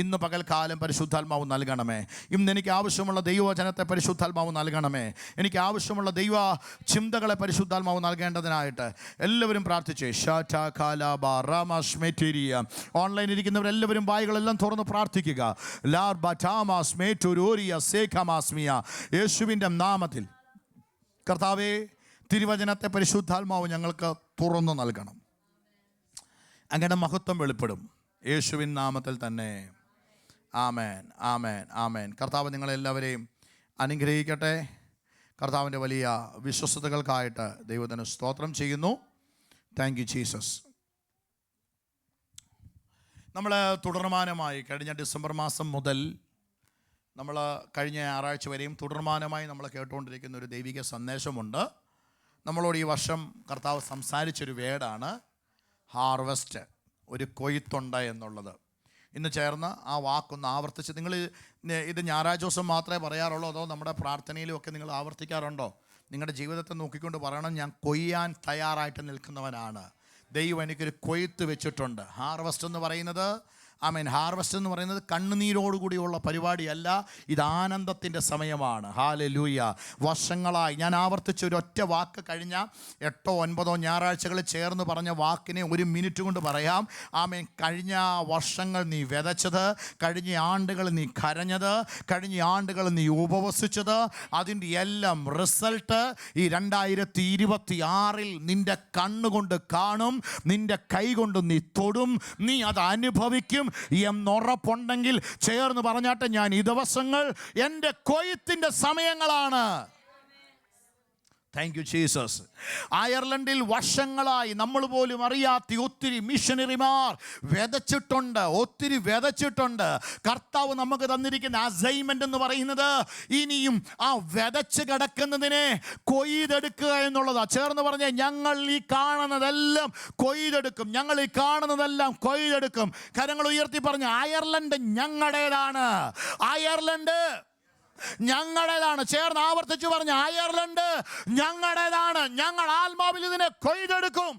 ഇന്ന് പകൽക്കാലം പരിശുദ്ധാത്മാവ് നൽകണമേ. ഇന്ന് എനിക്ക് ആവശ്യമുള്ള ദൈവവചനത്തെ പരിശുദ്ധാത്മാവ് നൽകണമേ. എനിക്ക് ആവശ്യമുള്ള ദൈവ ചിന്തകളെ പരിശുദ്ധാത്മാവ് നൽകേണ്ടതിനായിട്ട് എല്ലാവരും പ്രാർത്ഥിച്ചേ. ഓൺലൈനിൽ ഇരിക്കുന്നവരെല്ലാവരും വായികളെല്ലാം തുറന്ന് പ്രാർത്ഥിക്കുക. യേശുവിൻ്റെ നാമത്തിൽ കർത്താവേ, തിരുവചനത്തെ പരിശുദ്ധാത്മാവ് ഞങ്ങൾക്ക് തുറന്നു നൽകണം. അങ്ങനെ മഹത്വം വെളിപ്പെടും യേശുവിൻ നാമത്തിൽ തന്നെ. ആമേൻ, ആമേൻ, ആമേൻ. കർത്താവ് നിങ്ങളെല്ലാവരെയും അനുഗ്രഹിക്കട്ടെ. കർത്താവിൻ്റെ വലിയ വിശ്വസ്തതകൾക്കായിട്ട് ദൈവത്തിന് സ്തോത്രം ചെയ്യുന്നു. Thank you Jesus. നമ്മൾ തുടർമാനമായി കഴിഞ്ഞ ഡിസംബർ മാസം മുതൽ നമ്മൾ കഴിഞ്ഞ ഞായറാഴ്ച വരെയും തുടർമാനമായി നമ്മൾ കേട്ടുകൊണ്ടിരിക്കുന്ന ഒരു ദൈവിക സന്ദേശമുണ്ട്. നമ്മളോട് ഈ വർഷം കർത്താവ് സംസാരിച്ചൊരു വേർഡാണ് ഹാർവെസ്റ്റ്, ഒരു കൊയ്ത്തുണ്ട് എന്നുള്ളത്. ഇന്ന് ചേർന്ന് ആ വാക്കൊന്ന് ആവർത്തിച്ച്, നിങ്ങൾ ഇത് ഞായറാഴ്ച ദിവസം മാത്രമേ പറയാറുള്ളൂ അതോ നമ്മുടെ പ്രാർത്ഥനയിലും ഒക്കെ നിങ്ങൾ ആവർത്തിക്കാറുണ്ടോ? നിങ്ങളുടെ ജീവിതത്തെ നോക്കിക്കൊണ്ട് പറയണം, ഞാൻ കൊയ്യാൻ തയ്യാറായിട്ട് നിൽക്കുന്നവനാണ്. ദൈവം എനിക്കൊരു കൊയ്ത്ത് വെച്ചിട്ടുണ്ട്. ഹാർവെസ്റ്റ് എന്ന് പറയുന്നത് ഹാർവെസ്റ്റ് എന്ന് പറയുന്നത് കണ്ണുനീരോടുകൂടിയുള്ള പരിപാടിയല്ല, ഇത് ആനന്ദത്തിൻ്റെ സമയമാണ്. ഹല്ലേലൂയ. വർഷങ്ങളായി ഞാൻ ആവർത്തിച്ച ഒരൊറ്റ വാക്ക് കഴിഞ്ഞ 8 or 9 ഞായറാഴ്ചകളിൽ ചേർന്ന് പറഞ്ഞ വാക്കിനെ 1 മിനിറ്റ് കൊണ്ട് പറയാം. കഴിഞ്ഞ വർഷങ്ങൾ നീ വിതച്ചത്, കഴിഞ്ഞ ആണ്ടുകൾ നീ കരഞ്ഞത്, കഴിഞ്ഞ ആണ്ടുകൾ നീ ഉപവസിച്ചത്, അതിൻ്റെ എല്ലാം റിസൾട്ട് ഈ 2026 നിൻ്റെ കണ്ണുകൊണ്ട് കാണും, നിൻ്റെ കൈ കൊണ്ട് നീ തൊടും, നീ അത് അനുഭവിക്കും എന്നുറപ്പുണ്ടെങ്കിൽ ചേർന്ന് പറഞ്ഞാട്ടെ, ഞാൻ ഈ ദിവസങ്ങൾ എൻ്റെ കൊയ്ത്തിൻ്റെ സമയങ്ങളാണ്. Thank you Jesus. അയർലൻഡിൽ വർഷങ്ങളായി നമ്മൾ പോലും അറിയാത്ത ഒത്തിരി മിഷനറിമാർ ഒത്തിരി വിതച്ചിട്ടുണ്ട്. കർത്താവ് നമുക്ക് തന്നിരിക്കുന്ന അസൈൻമെൻ്റ് എന്ന് പറയുന്നത് ഇനിയും ആ വിതച്ച് കിടക്കുന്നതിനെ കൊയ്തെടുക്കുക എന്നുള്ളതാണ്. ചേർന്ന് പറഞ്ഞ, ഞങ്ങൾ ഈ കാണുന്നതെല്ലാം കൊയ്തെടുക്കും, ഞങ്ങൾ ഈ കാണുന്നതെല്ലാം കൊയ്തെടുക്കും. കരങ്ങൾ ഉയർത്തി പറഞ്ഞ, അയർലൻഡ് ഞങ്ങളുടേതാണ്, അയർലൻഡ് ഞങ്ങളുടേതാണ്. ചേർന്ന് ആവർത്തിച്ചു പറഞ്ഞ, അയർലൻഡ് ഞങ്ങളുടേതാണ്, ഞങ്ങൾ ആത്മാവിൽ ഇതിനെ കൊയ്തെടുക്കും.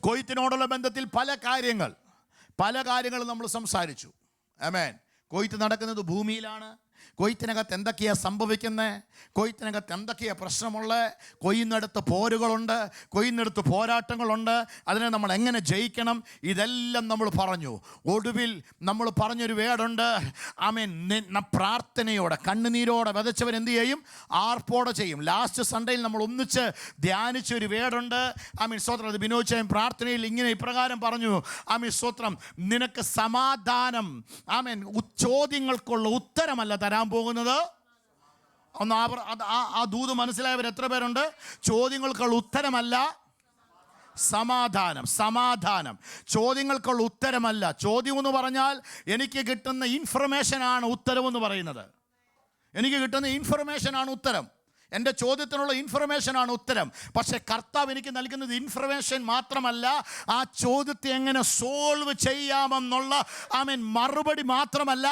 കൊയ്ത്തിനോടുള്ള ബന്ധത്തിൽ പല കാര്യങ്ങളും നമ്മൾ സംസാരിച്ചു. ആമേൻ. കൊയ്ത്ത് നടക്കുന്നത് ഭൂമിയിലാണ്. കൊയ്ത്തിനകത്ത് എന്തൊക്കെയാണ് സംഭവിക്കുന്നത്, കൊയ്ത്തിനകത്ത് എന്തൊക്കെയാണ് പ്രശ്നമുള്ളത്, കൊയ്യുന്നിടത്ത് പോരുകളുണ്ട്, കൊയ്യുന്നിടത്ത് പോരാട്ടങ്ങളുണ്ട്, അതിനെ നമ്മൾ എങ്ങനെ ജയിക്കണം, ഇതെല്ലാം നമ്മൾ പറഞ്ഞു. ഒടുവിൽ നമ്മൾ പറഞ്ഞൊരു വേർഡുണ്ട്. പ്രാർത്ഥനയോടെ കണ്ണുനീരോടെ വിതച്ചവൻ എന്ത് ചെയ്യും? ആർപ്പോടെ ചെയ്യും. ലാസ്റ്റ് സൺഡേയിൽ നമ്മൾ ഒന്നിച്ച് ധ്യാനിച്ചൊരു വേർഡുണ്ട്. സ്തോത്രം. അത് ബിനോച്ചയും പ്രാർത്ഥനയിൽ ഇങ്ങനെ ഇപ്രകാരം പറഞ്ഞു. സ്തോത്രം. നിനക്ക് സമാധാനം, ചോദ്യങ്ങൾക്കുള്ള ഉത്തരമല്ല തരാൻ പോകുന്നത്. ഒന്ന് ആ ദൂത് മനസ്സിലായവർ എത്ര പേരുണ്ട്? ചോദ്യങ്ങൾക്കുള്ള ഉത്തരമല്ല സമാധാനം. സമാധാനം ചോദ്യങ്ങൾക്കുള്ള ഉത്തരമല്ല. ചോദ്യം എന്ന് പറഞ്ഞാൽ എനിക്ക് കിട്ടുന്ന ഇൻഫർമേഷനാണ് ഉത്തരമെന്ന് പറയുന്നത്. എനിക്ക് കിട്ടുന്ന ഇൻഫർമേഷനാണ് ഉത്തരം. എൻ്റെ ചോദ്യത്തിനുള്ള ഇൻഫർമേഷനാണ് ഉത്തരം. പക്ഷേ കർത്താവ് എനിക്ക് നൽകുന്നത് ഇൻഫർമേഷൻ മാത്രമല്ല, ആ ചോദ്യത്തെ എങ്ങനെ സോൾവ് ചെയ്യാമെന്നുള്ള മറുപടി മാത്രമല്ല,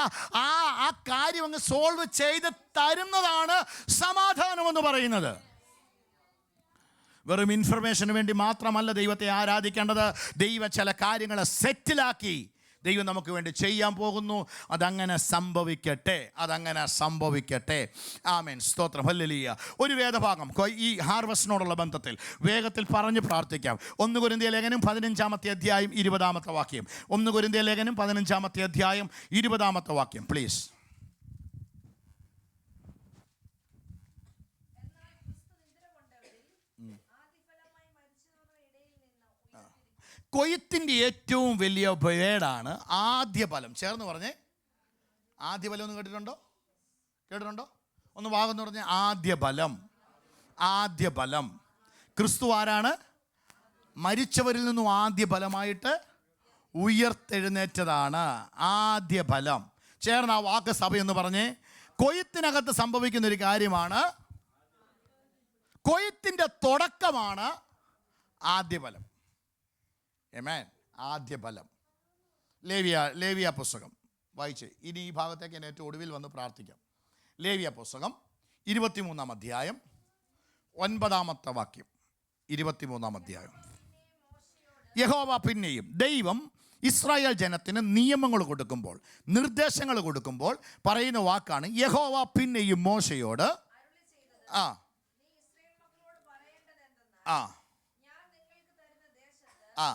ആ കാര്യം അങ്ങ് സോൾവ് ചെയ്ത് തരുന്നതാണ് സമാധാനം എന്ന് പറയുന്നത്. വെറും ഇൻഫർമേഷന് വേണ്ടി മാത്രമല്ല ദൈവത്തെ ആരാധിക്കേണ്ടത്. ദൈവം ചില കാര്യങ്ങളെ സെറ്റിലാക്കി ദൈവം നമുക്ക് വേണ്ടി ചെയ്യാൻ പോകുന്നു. അതങ്ങനെ സംഭവിക്കട്ടെ. ആമേൻ. സ്തോത്രം. ഹല്ലേലൂയ. ഒരു വേദഭാഗം ഈ ഹാർവസ്റ്റിനോടുള്ള ബന്ധത്തിൽ വേഗത്തിൽ പറഞ്ഞ് പ്രാർത്ഥിക്കാം. 1 കൊരിന്ത്യർ ലേഖനം 15-ാമത്തെ അധ്യായം 20-ാമത്തെ വാക്യം. 1 കൊരിന്ത്യർ ലേഖനം 15-ാമത്തെ അധ്യായം 20-ാമത്തെ വാക്യം പ്ലീസ്. കൊയ്ത്തിൻ്റെ ഏറ്റവും വലിയ വേർഡാണ് ആദ്യ ഫലം. ചേർന്ന് പറഞ്ഞേ, ആദ്യ ഫലം ഒന്ന് കേട്ടിട്ടുണ്ടോ? ഒന്ന് വാഗെന്ന് പറഞ്ഞേ, ആദ്യ ഫലം. ക്രിസ്തു ആരാണ്? മരിച്ചവരിൽ നിന്നും ആദ്യ ഫലമായിട്ട് ഉയർത്തെഴുന്നേറ്റതാണ് ആദ്യ ഫലം. ചേർന്ന് ആ വാക്ക് സഭയെന്ന് പറഞ്ഞേ. കൊയ്ത്തിനകത്ത് സംഭവിക്കുന്നൊരു കാര്യമാണ്, കൊയ്ത്തിൻ്റെ തുടക്കമാണ് ആദ്യ ഫലം. ആമേൻ. ആദ്യ ഫലം. ലേവ്യ പുസ്തകം വായിച്ച് ഇനി ഈ ഭാഗത്തേക്ക് എന്നെ ഏറ്റവും ഒടുവിൽ വന്ന് പ്രാർത്ഥിക്കാം. ലേവ്യ പുസ്തകം 23-ാം അധ്യായം 9-ാമത്തെ വാക്യം. 23 അധ്യായം. യഹോവ പിന്നെയും ദൈവം ഇസ്രായേൽ ജനത്തിന് നിയമങ്ങൾ കൊടുക്കുമ്പോൾ, നിർദ്ദേശങ്ങൾ കൊടുക്കുമ്പോൾ പറയുന്ന വാക്കാണ് യഹോവ പിന്നെയും മോശയോട് ആ ആ ആ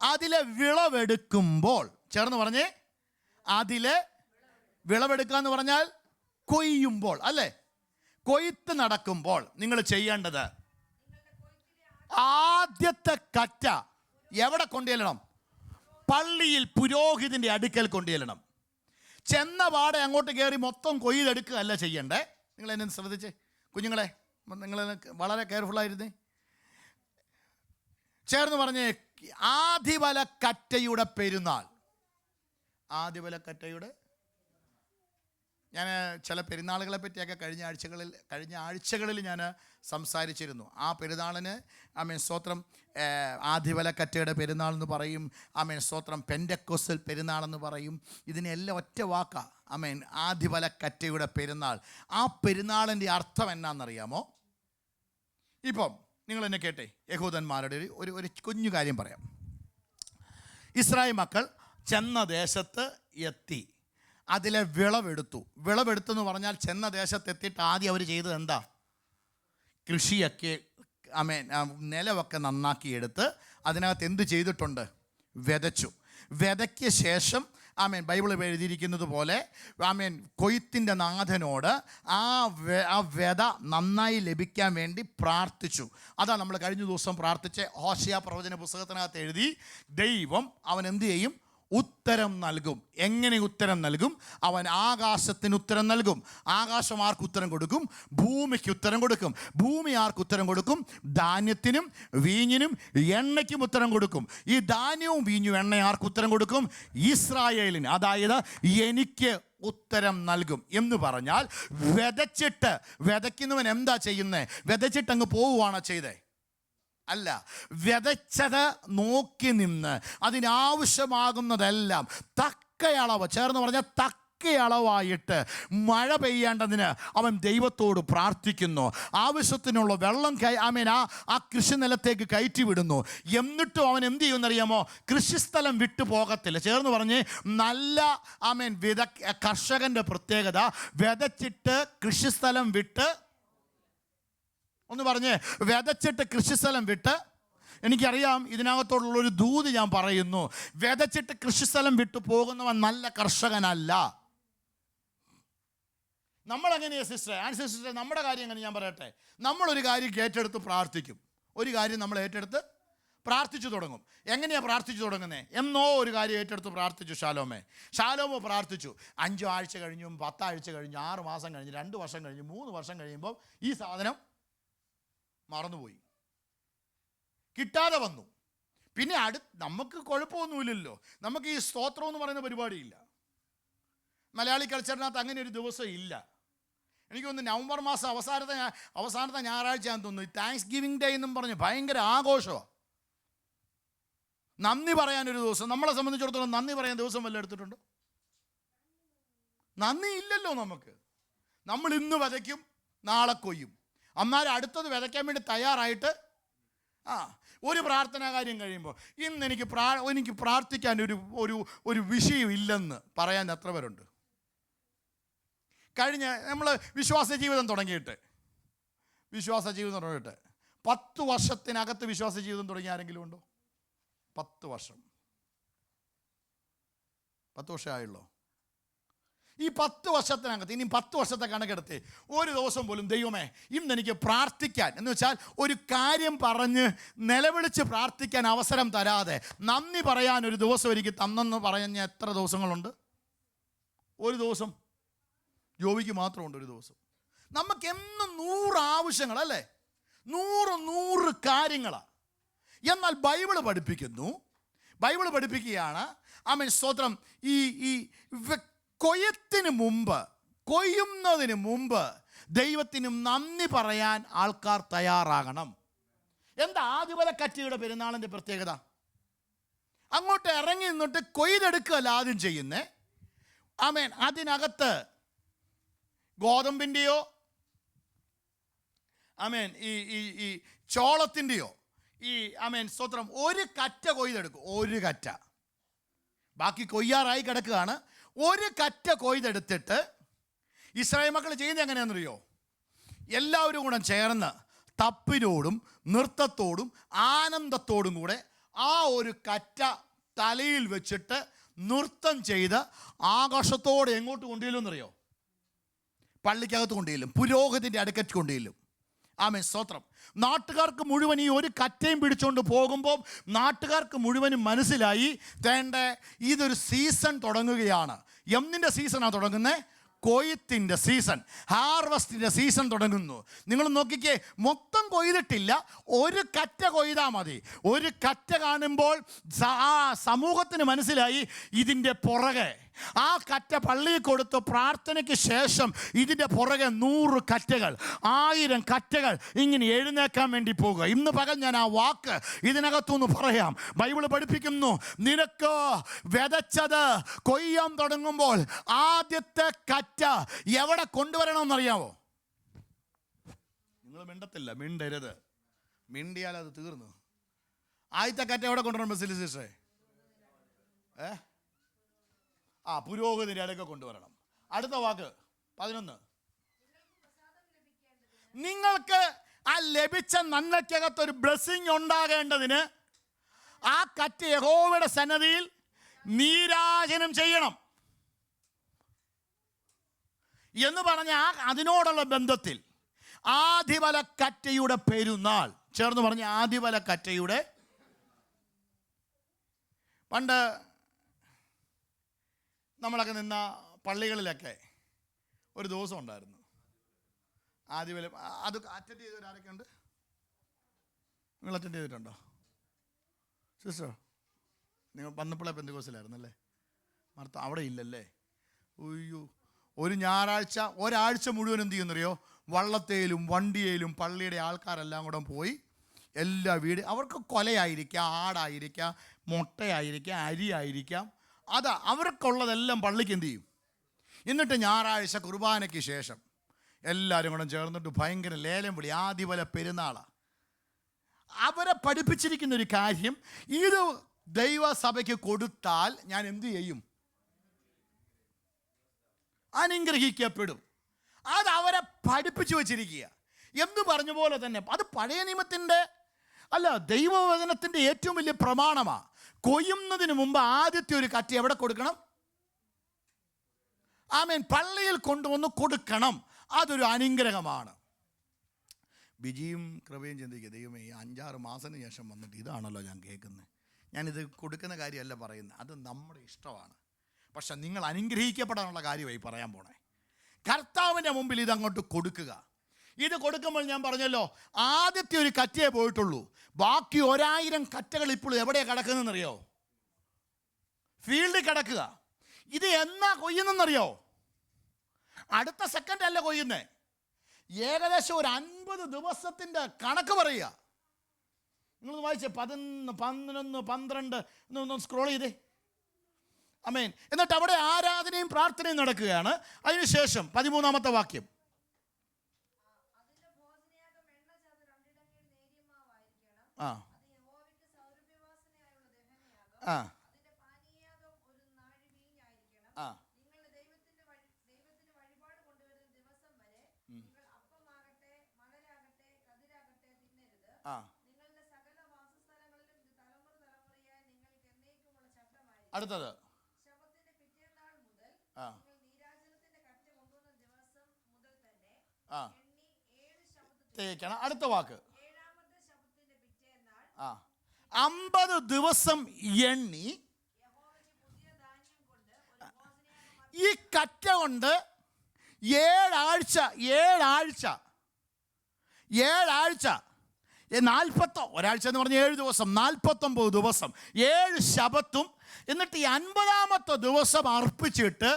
അതിലെ വിളവെടുക്കുമ്പോൾ, ചേർന്ന് പറഞ്ഞേ, അതിലെ വിളവെടുക്കുക എന്ന് പറഞ്ഞാൽ കൊയ്യുമ്പോൾ അല്ലേ, കൊയ്ത്ത് നടക്കുമ്പോൾ നിങ്ങൾ ചെയ്യേണ്ടത് ആദ്യത്തെ കറ്റ എവിടെ കൊണ്ടുചെല്ലണം? പള്ളിയിൽ പുരോഹിതന്റെ അടുക്കൽ കൊണ്ടുചെല്ലണം. ചെന്ന പാടെ അങ്ങോട്ട് കയറി മൊത്തം കൊയ്തെടുക്കുക അല്ല ചെയ്യണ്ടേ. നിങ്ങൾ എന്നെ ശ്രദ്ധിച്ചേ കുഞ്ഞുങ്ങളെ, നിങ്ങൾ വളരെ കെയർഫുള്ളായിരുന്നേ. ചേർന്ന് പറഞ്ഞേ, ആദിവലക്കറ്റയുടെ പെരുന്നാൾ. ആദിവലക്കറ്റയുടെ, ഞാൻ ചില പെരുന്നാളുകളെ പറ്റിയൊക്കെ കഴിഞ്ഞ ആഴ്ചകളിൽ ഞാൻ സംസാരിച്ചിരുന്നു. ആ പെരുന്നാളിന് സ്തോത്രം ആദിവലക്കറ്റയുടെ പെരുന്നാൾ എന്ന് പറയും. സ്തോത്രം പെൻഡക്കോസ്റ്റൽ പെരുന്നാളെന്ന് പറയും. ഇതിനെല്ലാം ഒറ്റ വാക്കാ. ആദിവലക്കറ്റയുടെ പെരുന്നാൾ. ആ പെരുന്നാളിൻ്റെ അർത്ഥം എന്നാണെന്നറിയാമോ? ഇപ്പം നിങ്ങൾ എന്നെ കേട്ടെ, യഹൂദന്മാരുടെ ഒരു കുഞ്ഞു കാര്യം പറയാം. ഇസ്രായേൽ മക്കൾ ചെന്ന ദേശത്ത് എത്തി, അതിലെ വിളവെടുത്തെന്ന് പറഞ്ഞാൽ ചെന്ന ദേശത്തെത്തിയിട്ട് ആദ്യം അവർ ചെയ്തത് എന്താ? കൃഷിയൊക്കെ നിലമൊക്കെ നന്നാക്കിയെടുത്ത് അതിനകത്ത് എന്ത് ചെയ്തിട്ടുണ്ട്? വിതയ്ക്ക് ശേഷം ബൈബിൾ എഴുതിയിരിക്കുന്നത് പോലെ കൊയ്ത്തിൻ്റെ നാഥനോട് ആ വിത നന്നായി ലഭിക്കാൻ വേണ്ടി പ്രാർത്ഥിച്ചു. അതാണ് നമ്മൾ കഴിഞ്ഞ ദിവസം പ്രാർത്ഥിച്ച ഹോശേയ പ്രവചന പുസ്തകത്തിനകത്ത് എഴുതി, ദൈവം അവൻ എന്ത് ചെയ്യും? ഉത്തരം നൽകും. എങ്ങനെ ഉത്തരം നൽകും? അവൻ ആകാശത്തിന് ഉത്തരം നൽകും. ആകാശം ആർക്ക് ഉത്തരം കൊടുക്കും? ഭൂമിക്ക് ഉത്തരം കൊടുക്കും. ഭൂമി ആർക്ക് ഉത്തരം കൊടുക്കും? ധാന്യത്തിനും വീഞ്ഞിനും എണ്ണയ്ക്കും ഉത്തരം കൊടുക്കും. ഈ ധാന്യവും വീഞ്ഞും എണ്ണ ആർക്ക് ഉത്തരം കൊടുക്കും? ഇസ്രായേലിന്, അതായത് എനിക്ക് ഉത്തരം നൽകും. എന്ന് പറഞ്ഞാൽ വിതയ്ക്കുന്നവൻ എന്താ ചെയ്യുന്നത്? വിതച്ചിട്ട് അങ്ങ് പോവുകയാണോ ചെയ്തേ? അല്ല, വിതച്ചത് നോക്കി നിന്ന് അതിനാവശ്യമാകുന്നതെല്ലാം തക്കയളവ്, ചേർന്ന് പറഞ്ഞാൽ തക്കയളവായിട്ട് മഴ പെയ്യേണ്ടതിന് അവൻ ദൈവത്തോട് പ്രാർത്ഥിക്കുന്നു. ആവശ്യത്തിനുള്ള വെള്ളം ആ കൃഷി നിലത്തേക്ക് കയറ്റി വിടുന്നു. എന്നിട്ടും അവൻ എന്ത് ചെയ്യുമെന്നറിയാമോ? കൃഷിസ്ഥലം വിട്ടു പോകത്തില്ല. ചേർന്ന് പറഞ്ഞ്, നല്ല കർഷകൻ്റെ പ്രത്യേകത വിതച്ചിട്ട് കൃഷിസ്ഥലം വിട്ട്, ഒന്ന് പറഞ്ഞ്, വിതച്ചിട്ട് കൃഷിസ്ഥലം വിട്ട്. എനിക്കറിയാം ഇതിനകത്തോടുള്ളൊരു ദൂത് ഞാൻ പറയുന്നു. വിതച്ചിട്ട് കൃഷിസ്ഥലം വിട്ടു പോകുന്നവൻ നല്ല കർഷകനല്ല. നമ്മളെങ്ങനെയാണ് സിസ്റ്റർ നമ്മുടെ കാര്യം എങ്ങനെ ഞാൻ പറയട്ടെ? നമ്മളൊരു കാര്യം ഏറ്റെടുത്ത് പ്രാർത്ഥിക്കും. ഒരു കാര്യം നമ്മൾ ഏറ്റെടുത്ത് പ്രാർത്ഥിച്ചു തുടങ്ങും. എങ്ങനെയാണ് പ്രാർത്ഥിച്ചു തുടങ്ങുന്നത്? എന്നോ ഒരു കാര്യം ഏറ്റെടുത്ത് പ്രാർത്ഥിച്ചു. ഷാലോമോ പ്രാർത്ഥിച്ചു. 5 ആഴ്ച കഴിഞ്ഞും 10 ആഴ്ച കഴിഞ്ഞു, 6 മാസം കഴിഞ്ഞു, 2 വർഷം കഴിഞ്ഞു, 3 വർഷം കഴിയുമ്പോൾ ഈ സാധനം മറന്നുപോയി, കിട്ടാതെ വന്നു. പിന്നെ നമുക്ക് കുഴപ്പമൊന്നുമില്ലല്ലോ, നമുക്ക് ഈ സ്തോത്രം എന്ന് പറയുന്ന പരിപാടിയില്ല. മലയാളി കൾച്ചറിനകത്ത് അങ്ങനെ ഒരു ദിവസം ഇല്ല. എനിക്ക് തോന്നുന്നു നവംബർ മാസം അവസാനത്തെ ഞായറാഴ്ചയാണെന്ന് തോന്നുന്നു, താങ്ക്സ് ഗിവിംഗ് ഡേ എന്നും പറഞ്ഞ് ഭയങ്കര ആഘോഷമാണ്. നന്ദി പറയാനൊരു ദിവസം. നമ്മളെ സംബന്ധിച്ചിടത്തോളം നന്ദി പറയാൻ ദിവസം വല്ലതും എടുത്തിട്ടുണ്ടോ? നന്ദി ഇല്ലല്ലോ നമുക്ക്. നമ്മൾ ഇന്ന് വിതയ്ക്കും, നാളെ കൊയ്യും. അന്നാലും അടുത്തത് വിതയ്ക്കാൻ വേണ്ടി തയ്യാറായിട്ട് ഒരു പ്രാർത്ഥനാ കാര്യം കഴിയുമ്പോൾ ഇന്ന് എനിക്ക് പ്രാർത്ഥിക്കാൻ ഒരു വിഷയം ഇല്ലെന്ന് പറയാൻ എത്ര പേരുണ്ട്? നമ്മൾ വിശ്വാസ ജീവിതം തുടങ്ങിയിട്ട് 10 വർഷത്തിനകത്ത് വിശ്വാസ ജീവിതം തുടങ്ങിയ ആരെങ്കിലും ഉണ്ടോ? 10 വർഷം 10 വർഷമായുള്ളൂ. ഈ 10 വർഷത്തിനകത്ത് ഇനി 10 വർഷത്തെ കണക്കെടുത്ത് ഒരു ദിവസം പോലും ദൈവമേ ഇന്ന് എനിക്ക് പ്രാർത്ഥിക്കാൻ, എന്ന് വെച്ചാൽ ഒരു കാര്യം പറഞ്ഞ് നിലവിളിച്ച് പ്രാർത്ഥിക്കാൻ അവസരം തരാതെ നന്ദി പറയാൻ ഒരു ദിവസം എനിക്ക് തന്നെന്ന് പറഞ്ഞ എത്ര ദിവസങ്ങളുണ്ട്? ഒരു ദിവസം. ജോബിക്ക് മാത്രമുണ്ട് ഒരു ദിവസം. നമുക്ക് എന്നും 100 ആവശ്യങ്ങളല്ലേ, 100 കാര്യങ്ങളാണ്. എന്നാൽ ബൈബിള് പഠിപ്പിക്കുകയാണ് സ്തോത്രം, ഈ കൊയ്യുന്നതിന് മുമ്പ് ദൈവത്തിനും നന്ദി പറയാൻ ആൾക്കാർ തയ്യാറാകണം. എന്താ ആദിവലക്കറ്റയുടെ പെരുന്നാളിൻ്റെ പ്രത്യേകത? അങ്ങോട്ട് ഇറങ്ങി നിന്നിട്ട് കൊയ്തെടുക്കുകയല്ല ആദ്യം ചെയ്യുന്നേ. അതിനകത്ത് ഗോതമ്പിൻ്റെയോ ആമേൻ ഈ ഈ ഈ ചോളത്തിൻ്റെയോ ഈ ആമേൻ സ്തോത്രം ഒരു കറ്റ കൊയ്തെടുക്കും. ഒരു കറ്റ, ബാക്കി കൊയ്യാറായി കിടക്കുകയാണ്. ഒരു കറ്റ കൊയ്തെടുത്തിട്ട് ഇസ്രായേൽ മക്കൾ ചെയ്യുന്നത് എങ്ങനെയാണെന്നറിയോ? എല്ലാവരും കൂടെ ചേർന്ന് തപ്പിനോടും നൃത്തത്തോടും ആനന്ദത്തോടും കൂടെ ആ ഒരു കറ്റ തലയിൽ വെച്ചിട്ട് നൃത്തം ചെയ്ത് ആകാശത്തോടെ എങ്ങോട്ട് കൊണ്ടുചെല്ലുമെന്നറിയോ? പള്ളിക്കകത്ത് കൊണ്ടുചെല്ലും, പുരോഹിതൻ്റെ അടുക്കറ്റ് കൊണ്ടുചെല്ലും. ആമേൻ സ്തോത്രം. നാട്ടുകാർക്ക് മുഴുവൻ ഈ ഒരു കറ്റയും പിടിച്ചുകൊണ്ട് പോകുമ്പോൾ നാട്ടുകാർക്ക് മുഴുവനും മനസ്സിലായി തേണ്ട ഇതൊരു സീസൺ തുടങ്ങുകയാണ്. എന്തിൻ്റെ സീസണാണ് തുടങ്ങുന്നത്? കൊയ്ത്തിൻ്റെ സീസൺ, ഹാർവസ്റ്റിൻ്റെ സീസൺ തുടങ്ങുന്നു. നിങ്ങൾ നോക്കിക്കേ, മൊത്തം കൊയ്തിട്ടില്ല, ഒരു കറ്റ കൊയ്താൽ മതി. ഒരു കറ്റ കാണുമ്പോൾ ആ സമൂഹത്തിന് മനസ്സിലായി ഇതിൻ്റെ പുറകെ ആ കറ്റ പള്ളിയിൽ കൊടുത്ത് പ്രാർത്ഥനയ്ക്ക് ശേഷം ഇതിൻ്റെ പുറകെ 100 കറ്റകൾ 1000 കറ്റകൾ ഇങ്ങനെ എഴുന്നേക്കാൻ വേണ്ടി പോകുക. ഇന്ന് പകൽ ഞാൻ ആ വാക്ക് ഇതിനകത്തുനിന്ന് പറയാം. ബൈബിൾ പഠിപ്പിക്കുന്നു, നിനക്ക് വിതച്ചത് കൊയ്യാൻ തുടങ്ങുമ്പോൾ ആദ്യത്തെ കറ്റ എവിടെ കൊണ്ടുവരണമെന്നറിയാമോ? നിങ്ങൾ മിണ്ടത്തില്ല, മിണ്ടരുത്. മിണ്ടിയാൽ അത് തീർന്നു. ആദ്യത്തെ കറ്റ എവിടെ കൊണ്ടുവരണം ബസിലി സിസ്റ്ററെ? പുരോഹിതൻ്റെ അടുക്ക കൊണ്ടുവരണം. അടുത്ത വാക്ക് 11. നിങ്ങൾക്ക് ആ ലഭിച്ച നന്മയ്ക്കകത്തൊരു ബ്ലെസ്സിങ് ഉണ്ടാകേണ്ടതിന് ആ കറ്റ യഹോവയുടെ സന്നിധിയിൽ നീരാജനം ചെയ്യണം എന്ന് പറഞ്ഞ അതിനോടുള്ള ബന്ധത്തിൽ ആദിഫല കറ്റയുടെ പെരുന്നാൾ ചേർന്ന് പറഞ്ഞ ആദിഫല കറ്റയുടെ പണ്ട് നമ്മളൊക്കെ നിന്ന പള്ളികളിലൊക്കെ ഒരു ദിവസം ഉണ്ടായിരുന്നു ആദിഫല. അത് അറ്റൻഡ് ചെയ്തവരാരൊക്കെ ഉണ്ട്? നിങ്ങൾ അറ്റൻഡ് ചെയ്തിട്ടുണ്ടോ സിസ്റ്റർ? നിങ്ങൾ വന്നപ്പോഴേ പെന്തക്കോസ്തിലായിരുന്നല്ലേ? മർത്ത അവിടെ ഇല്ലല്ലേ? അയ്യോ, ഒരു ഞായറാഴ്ച ഒരാഴ്ച മുഴുവൻ എന്ത് ചെയ്യുന്നറിയോ? വള്ളത്തേലും വണ്ടിയേലും പള്ളിയുടെ ആൾക്കാരെല്ലാം കൂടെ പോയി എല്ലാ വീട്, അവർക്ക് കൊലയായിരിക്കാം, ആടായിരിക്കാം, മുട്ടയായിരിക്കാം, അരിയായിരിക്കാം, അതാ അവർക്കുള്ളതെല്ലാം പള്ളിക്ക് എന്ത് ചെയ്യും. എന്നിട്ട് ഞായറാഴ്ച കുർബാനയ്ക്ക് ശേഷം എല്ലാവരും കൂടെ ചേർന്നിട്ട് ഭയങ്കര ലേലം വിളി, ആദിഫല പെരുന്നാളാണ്. അവരെ പഠിപ്പിച്ചിരിക്കുന്ന ഒരു കാര്യം, ഇത് ദൈവസഭയ്ക്ക് കൊടുത്താൽ ഞാൻ എന്ത് ചെയ്യും? അനുഗ്രഹിക്കപ്പെടും. അത് അവരെ പഠിപ്പിച്ചു വച്ചിരിക്കുക. എന്ന് പറഞ്ഞ പോലെ തന്നെ അത് പഴയ നിയമത്തിൻ്റെ അല്ല, ദൈവവചനത്തിൻ്റെ ഏറ്റവും വലിയ പ്രമാണമാണ്. കൊയ്യുന്നതിന് മുമ്പ് ആദ്യത്തെ ഒരു കറ്റ എവിടെ കൊടുക്കണം? ആമേൻ, പള്ളിയിൽ കൊണ്ടുവന്ന് കൊടുക്കണം. അതൊരു അനുഗ്രഹമാണ്. ബിജിയും കൃപയും ചിന്തിക്കുക, ദൈവമേ ഈ 5-6 മാസത്തിന് ശേഷം വന്നിട്ട് ഇതാണല്ലോ ഞാൻ കേൾക്കുന്നത്. ഞാനിത് കൊടുക്കുന്ന കാര്യമല്ല പറയുന്നത്, അത് നമ്മുടെ ഇഷ്ടമാണ്. പക്ഷെ നിങ്ങൾ അനുഗ്രഹിക്കപ്പെടാനുള്ള കാര്യമായി പറയാൻ പോണേ. കർത്താവിൻ്റെ മുമ്പിൽ ഇതങ്ങോട്ട് കൊടുക്കുക. ഇത് കൊടുക്കുമ്പോൾ ഞാൻ പറഞ്ഞല്ലോ, ആദ്യത്തെ ഒരു കറ്റയെ പോയിട്ടുള്ളൂ. ബാക്കി 1000 കറ്റകൾ ഇപ്പോൾ എവിടെയാണ് കിടക്കുന്നതെന്നറിയോ? ഫീൽഡിൽ കിടക്കുക. ഇത് എന്നാ കൊയ്യുന്നെന്നറിയോ? അടുത്ത സെക്കൻഡ് അല്ല കൊയ്യുന്നേ. ഏകദേശം ഒരു 50 ദിവസത്തിൻ്റെ കണക്ക് പറയുക. നിങ്ങളൊന്ന് വായിച്ചേ, 11, 11, 12 ഒന്ന് സ്ക്രോൾ ചെയ്തേ. ആമേൻ. എന്നിട്ട് അവിടെ ആരാധനയും പ്രാർത്ഥനയും നടക്കുകയാണ്. അതിനുശേഷം 13-ാമത്തെ വാക്യം, ആ ആ ആ ആ അടുത്തത് ആ ആ തേക്കണം. അടുത്ത വാക്ക് ആ 50 ദിവസം എണ്ണി ഈ കറ്റ കൊണ്ട് 7 ആഴ്ച 40 ഒരാഴ്ച എന്ന് പറഞ്ഞാൽ 7 ദിവസം 49 ദിവസം 7 ശബത്തും. എന്നിട്ട് ഈ 50-ാമത്തെ ദിവസം അർപ്പിച്ചിട്ട്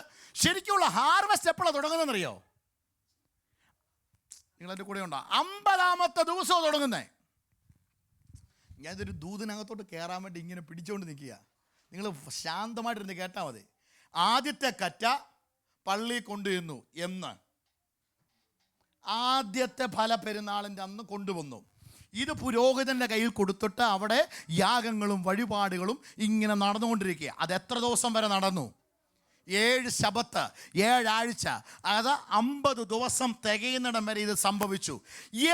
ശരിക്കുള്ള ഹാർവെസ്റ്റ് എപ്പോഴാണ് തുടങ്ങുന്നതെന്നറിയോ? നിങ്ങളെൻ്റെ കൂടെ ഉണ്ടോ? 50-ാമത്തെ ദിവസമാണ് തുടങ്ങുന്നത്. ഞാനിതൊരു ദൂതിനകത്തോട്ട് കയറാൻ വേണ്ടി ഇങ്ങനെ പിടിച്ചുകൊണ്ട് നിൽക്കുക. നിങ്ങൾ ശാന്തമായിട്ടിരുന്ന് കേട്ടാൽ മതി. ആദ്യത്തെ കറ്റ പള്ളി കൊണ്ടുവന്നു എന്ന് ആദ്യത്തെ ഫല പെരുന്നാളിൻ്റെ അന്ന് കൊണ്ടുവന്നു. ഇത് പുരോഹിതൻ്റെ കയ്യിൽ കൊടുത്തിട്ട് അവിടെ യാഗങ്ങളും വഴിപാടുകളും ഇങ്ങനെ നടന്നുകൊണ്ടിരിക്കുക. അത് എത്ര ദിവസം വരെ നടന്നു? 7 ശബത്ത്, 7 ആഴ്ച, അതായത് 50 ദിവസം തികയുന്നിടം വരെ ഇത് സംഭവിച്ചു.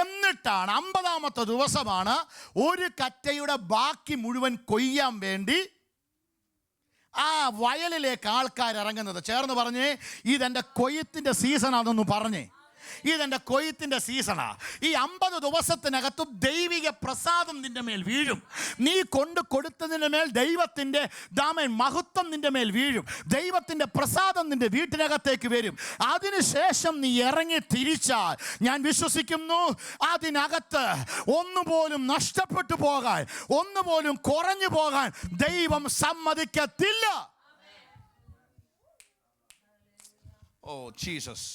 എന്നിട്ടാണ് 50-ാമത്തെ ദിവസമാണ് ഒരു കറ്റയുടെ ബാക്കി മുഴുവൻ കൊയ്യാൻ വേണ്ടി ആ വയലിലേക്ക് ആൾക്കാർ ഇറങ്ങുന്നത്. ചേർന്ന് പറഞ്ഞേ, ഇതെൻ്റെ കൊയ്ത്തിൻ്റെ സീസണാണെന്ന് പറഞ്ഞേ. ഇതെൻ്റെ കൊയ്ത്തിൻ്റെ സീസണാ. ഈ 50 ദിവസത്തിനകത്തും ദൈവിക പ്രസാദം നിന്റെ മേൽ വീഴും. നീ കൊടുത്തതിൻ്റെ മേൽ ദൈവത്തിൻ്റെ മഹത്വം നിന്റെ മേൽ വീഴും. ദൈവത്തിൻ്റെ പ്രസാദം നിന്റെ വീട്ടിനകത്തേക്ക് വരും. അതിനുശേഷം നീ ഇറങ്ങി തിരിച്ചാൽ ഞാൻ വിശ്വസിക്കുന്നു അതിനകത്ത് ഒന്നുപോലും നഷ്ടപ്പെട്ടു പോകാൻ, ഒന്നുപോലും കുറഞ്ഞു പോകാൻ ദൈവം സമ്മതിക്കത്തില്ല. Oh Jesus,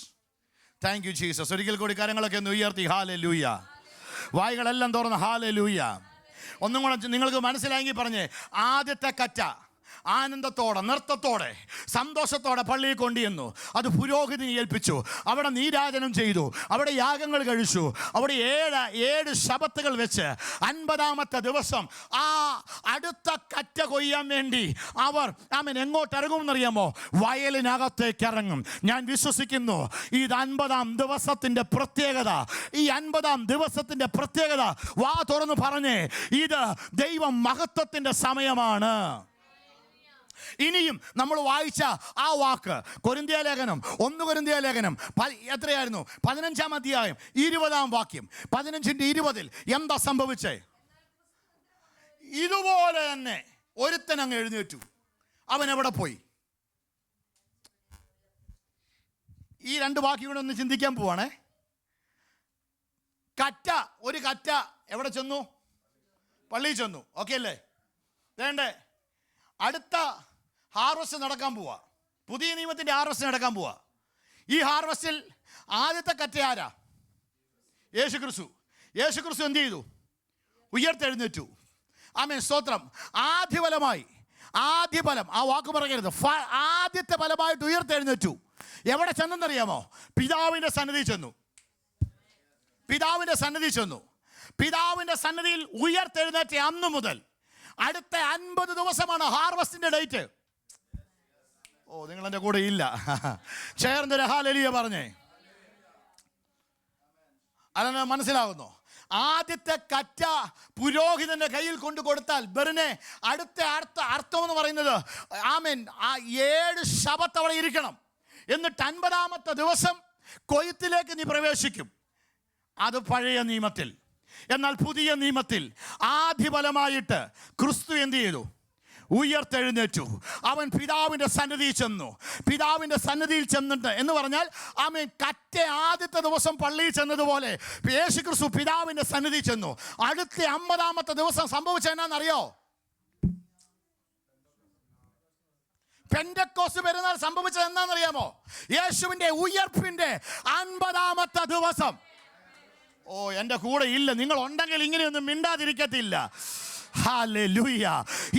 thank you Jesus. ഒരിക്കൽ കൂടി കാര്യങ്ങളൊക്കെ ഒന്ന് ഉയർത്തി ഹല്ലേലൂയ. വായികളെല്ലാം തുറന്ന് ഹല്ലേലൂയ. ഒന്നും കൂടെ നിങ്ങൾക്ക് മനസ്സിലായെങ്കിൽ പറഞ്ഞേ, ആദ്യത്തെ കറ്റ ആനന്ദത്തോടെ, നൃത്തത്തോടെ, സന്തോഷത്തോടെ പള്ളിയിൽ കൊണ്ടുവന്നു. അത് പുരോഹിതനെ ഏൽപ്പിച്ചു. അവിടെ നീരാജനം ചെയ്തു, അവിടെ യാഗങ്ങൾ കഴിച്ചു. അവിടെ 7 ശബത്തുകൾ വെച്ച് 50-ാമത്തെ ദിവസം ആ അടുത്ത കറ്റ കൊയ്യാൻ വേണ്ടി അവർ എങ്ങോട്ട് ഇറങ്ങുമെന്നറിയാമോ? വയലിനകത്തേക്ക് ഇറങ്ങും. ഞാൻ വിശ്വസിക്കുന്നു ഇത് 50-ാം ദിവസത്തിൻ്റെ പ്രത്യേകത. ഈ 50-ാം ദിവസത്തിൻ്റെ പ്രത്യേകത വാ തുറന്ന് പറഞ്ഞേ, ഇത് ദൈവ മഹത്വത്തിൻ്റെ സമയമാണ്. ഇനിയും നമ്മൾ വായിച്ച ആ വാക്ക് കൊരിന്ത്യ ലേഖനം, 1 കൊരിന്ത്യ ലേഖനം എത്രയായിരുന്നു? 15-ാം അധ്യായം 20-ാം വാക്യം. 15-20 എന്താ സംഭവിച്ചേ? ഇതുപോലെ തന്നെ ഒരുത്തൻ അങ്ങ് എഴുന്നേറ്റു. അവൻ എവിടെ പോയി? ഈ 2 വാക്യം കൂടെ ഒന്ന് ചിന്തിക്കാൻ പോവാണേ. ഒരു കറ്റ എവിടെ ചെന്നു? പള്ളിയിൽ ചെന്നു. ഓക്കെ അല്ലേ? വേണ്ടേ? അടുത്ത ഹാർവസ്റ്റ് നടക്കാൻ പോവാ. പുതിയ നിയമത്തിൻ്റെ ഹാർവസ്റ്റ് നടക്കാൻ പോവാ. ഈ ഹാർവസ്റ്റിൽ ആദ്യത്തെ കറ്റ ആരാ? യേശുക്രിസ്തു. യേശുക്രിസ്തു എന്ത് ചെയ്തു? ഉയർത്തെഴുന്നേറ്റു. ആമേൻ, സ്തോത്രം. ആദ്യ ഫലം, ആ വാക്ക് പറയരുത്, ആദ്യത്തെ ഫലമായിട്ട് ഉയർത്തെഴുന്നേറ്റു. എവിടെ ചെന്നെന്നറിയാമോ? പിതാവിൻ്റെ സന്നിധി ചെന്നു. പിതാവിൻ്റെ സന്നിധിയിൽ ഉയർത്തെഴുന്നേറ്റ അന്ന് മുതൽ അടുത്ത 50 ദിവസമാണ് ഹാർവസ്റ്റിന്റെ ഡേറ്റ്. ഓ, നിങ്ങൾ എൻ്റെ കൂടെ ഇല്ല. ചേർന്നൊരു ഹല്ലേലൂയ പറഞ്ഞേ. അതെന്നെ മനസ്സിലാകുന്നു. ആദ്യത്തെ കറ്റ പുരോഹിതന്റെ കയ്യിൽ കൊണ്ടു കൊടുത്താൽ ബെറിനെ അടുത്ത അർത്ഥം എന്ന് പറയുന്നത് ആമേൻ, ആ 7 ശബത്ത് അവിടെ ഇരിക്കണം. എന്നിട്ട് 50-ാമത്തെ ദിവസം കൊയ്ത്തിലേക്ക് നീ പ്രവേശിക്കും. അത് പഴയ നിയമത്തിൽ. എന്നാൽ പുതിയ നിയമത്തിൽ ആദ്യഫലമായിട്ട് ക്രിസ്തു എന്ത് ചെയ്തു? ഉയർത്തെഴുന്നേറ്റു. അവൻ പിതാവിൻ്റെ സന്നിധിയിൽ ചെന്നു. പിതാവിൻ്റെ സന്നിധിയിൽ ചെന്നിട്ട് എന്ന് പറഞ്ഞാൽ ആമേൻ, കറ്റ ആദ്യത്തെ ദിവസം പള്ളിയിൽ ചെന്നതുപോലെ യേശു ക്രിസ്തു പിതാവിൻ്റെ സന്നിധിയിൽ ചെന്നു. അടുത്ത 50-ാമത്തെ ദിവസം സംഭവിച്ചത് എന്നാണെന്നറിയോ? പെന്തക്കോസ്ത് പെരുന്നാൾ സംഭവിച്ചത് എന്താണെന്നറിയാമോ? യേശുവിൻ്റെ ഉയർപ്പിൻ്റെ 50-ാമത്തെ ദിവസം. ഓ, എൻ്റെ കൂടെ ഇല്ല. നിങ്ങൾ ഉണ്ടെങ്കിൽ ഇങ്ങനെയൊന്നും മിണ്ടാതിരിക്കത്തില്ല. ഹല്ലേലൂയ.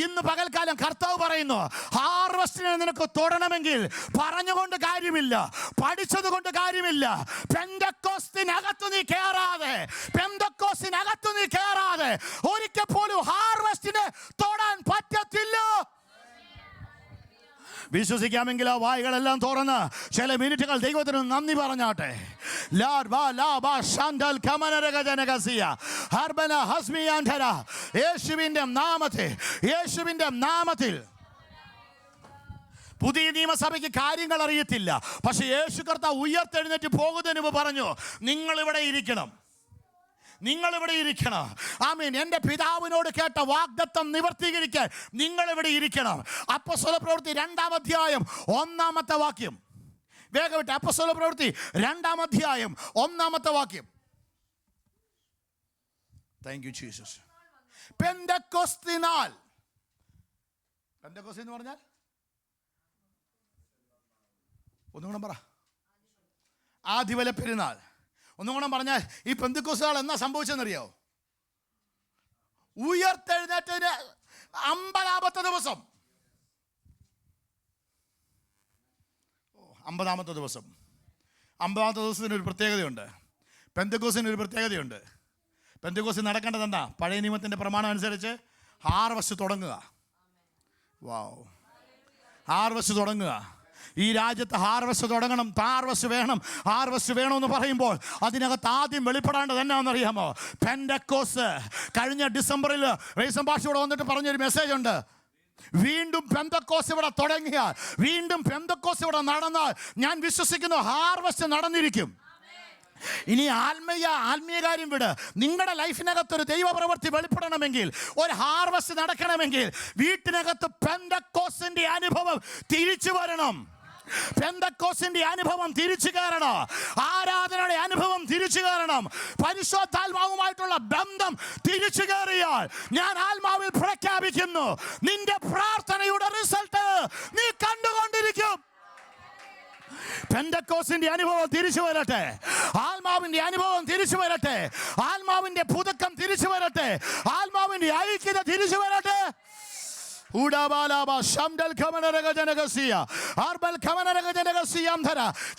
ഇന്ന് പകൽക്കാലം കർത്താവ് പറയുന്നു, ഹാർവസ്റ്റിനെ നിനക്ക് തൊടണമെങ്കിൽ പറഞ്ഞുകൊണ്ട് കാര്യമില്ല, പഠിച്ചത് കൊണ്ട് കാര്യമില്ല. പെന്തക്കോസ്തിനകത്തു നീ കയറാതെ ഒരിക്കൽ പോലും ഹാർവസ്റ്റിനെ തൊടാൻ പറ്റത്തില്ല. വിശ്വസിക്കാമെങ്കിൽ ആ വായികളെല്ലാം തുറന്ന് ചില മിനിറ്റുകൾ ദൈവത്തിന് നന്ദി പറഞ്ഞാട്ടെ. യേശുവിന്റെ നാമത്തിൽ. പുതിയ നിയമസഭയ്ക്ക് കാര്യങ്ങൾ അറിയത്തില്ല, പക്ഷെ യേശു കർത്താവ് ഉയർത്തെഴുന്നേറ്റ് പോകുന്നതിന് മുമ്പ് പറഞ്ഞു, നിങ്ങളിവിടെ ഇരിക്കണം. ആമീൻ. എൻ്റെ പിതാവിനോട് കേട്ട വാഗ്ദത്തം നിവർത്തീകരിക്കാൻ നിങ്ങളിവിടെ ഇരിക്കണം. അപ്പോസ്തലപ്രവൃത്തി 2-ാം അധ്യായം 1-ാമത്തെ വാക്യം. വേഗം വിട്ട്. അപ്പോസ്തലപ്രവൃത്തി 2-ാം അധ്യായം 1-ാമത്തെ വാക്യം. Thank you Jesus. പെന്തക്കോസ്ത് നാൾ. പെന്തക്കോസ്ത് എന്ന് പറഞ്ഞാൽ ഒന്നുകൂടെ പറ. ആദിവല പെരുന്നാൾ. ഒന്നുകൂടെ പറഞ്ഞാൽ ഈ പെന്തക്കോസ്ത് നാൾ എന്നാ സംഭവിച്ചെന്നറിയോ? ഉയർത്തെഴുന്നേറ്റതിന് 50-ാമത്തെ ദിവസം. 50-ാമത്തെ ദിവസം. 50-ാമത്തെ ദിവസത്തിന് ഒരു പ്രത്യേകതയുണ്ട്. പെന്തക്കോസിന് ഒരു പ്രത്യേകതയുണ്ട്. പെന്തക്കോസിൽ നടക്കേണ്ടത് എന്താ? പഴയ നിയമത്തിൻ്റെ പ്രമാണം അനുസരിച്ച് ഹാർവസ്റ്റ് തുടങ്ങുക. വാവ്, ഹാർവസ്റ്റ് തുടങ്ങുക. ഈ രാജ്യത്ത് ഹാർവസ്റ്റ് തുടങ്ങണം. ഹാർവസ്റ്റ് വേണം, ഹാർവസ്റ്റ് വേണമെന്ന് പറയുമ്പോൾ അതിനകത്ത് ആദ്യം വെളിപ്പെടേണ്ടത് എന്നാണെന്നറിയാമോ? പെന്തക്കോസ്. കഴിഞ്ഞ ഡിസംബറിൽ റൈസം ഭാഷ ഇവിടെ വന്നിട്ട് പറഞ്ഞൊരു മെസ്സേജ് ഉണ്ട്. വീണ്ടും പെന്തക്കോസ് ഇവിടെ തുടങ്ങിയാൽ, വീണ്ടും പെന്തക്കോസ് ഇവിടെ നടന്നാൽ ഞാൻ വിശ്വസിക്കുന്നു ഹാർവസ്റ്റ് നടന്നിരിക്കും. ഇനി ആത്മീയ കാര്യം വിട്. നിങ്ങളുടെ ലൈഫിനകത്തൊരു ദൈവപ്രവൃത്തി വെളിപ്പെടണമെങ്കിൽ, ഒരു ഹാർവസ്റ്റ് നടക്കണമെങ്കിൽ വീട്ടിനകത്ത് പെന്തക്കോസിന്റെ അനുഭവം തിരിച്ചു വരണം. പെന്തക്കോസിന്റെ അനുഭവം തിരിച്ചു കയറണം. ആരാധനയുടെ അനുഭവം തിരിച്ചു കയറണം. പരിശുദ്ധാത്മാവുമായിട്ടുള്ള ബന്ധം തിരിച്ചു കയറിയാൽ ഞാൻ ആത്മാവിൽ പ്രഖ്യാപിക്കുന്നു, നിന്റെ പ്രാർത്ഥനയുടെ റിസൾട്ട് നീ കണ്ടുകൊണ്ടിരിക്കും. പെന്തക്കോസിന്റെ അനുഭവം തിരിച്ചു വരട്ടെ. ആത്മാവിന്റെ അനുഭവം തിരിച്ചു വരട്ടെ. ആത്മാവിന്റെ പുതുക്കം തിരിച്ചു വരട്ടെ. ആത്മാവിന്റെ ഐക്യത തിരിച്ചു വരട്ടെ.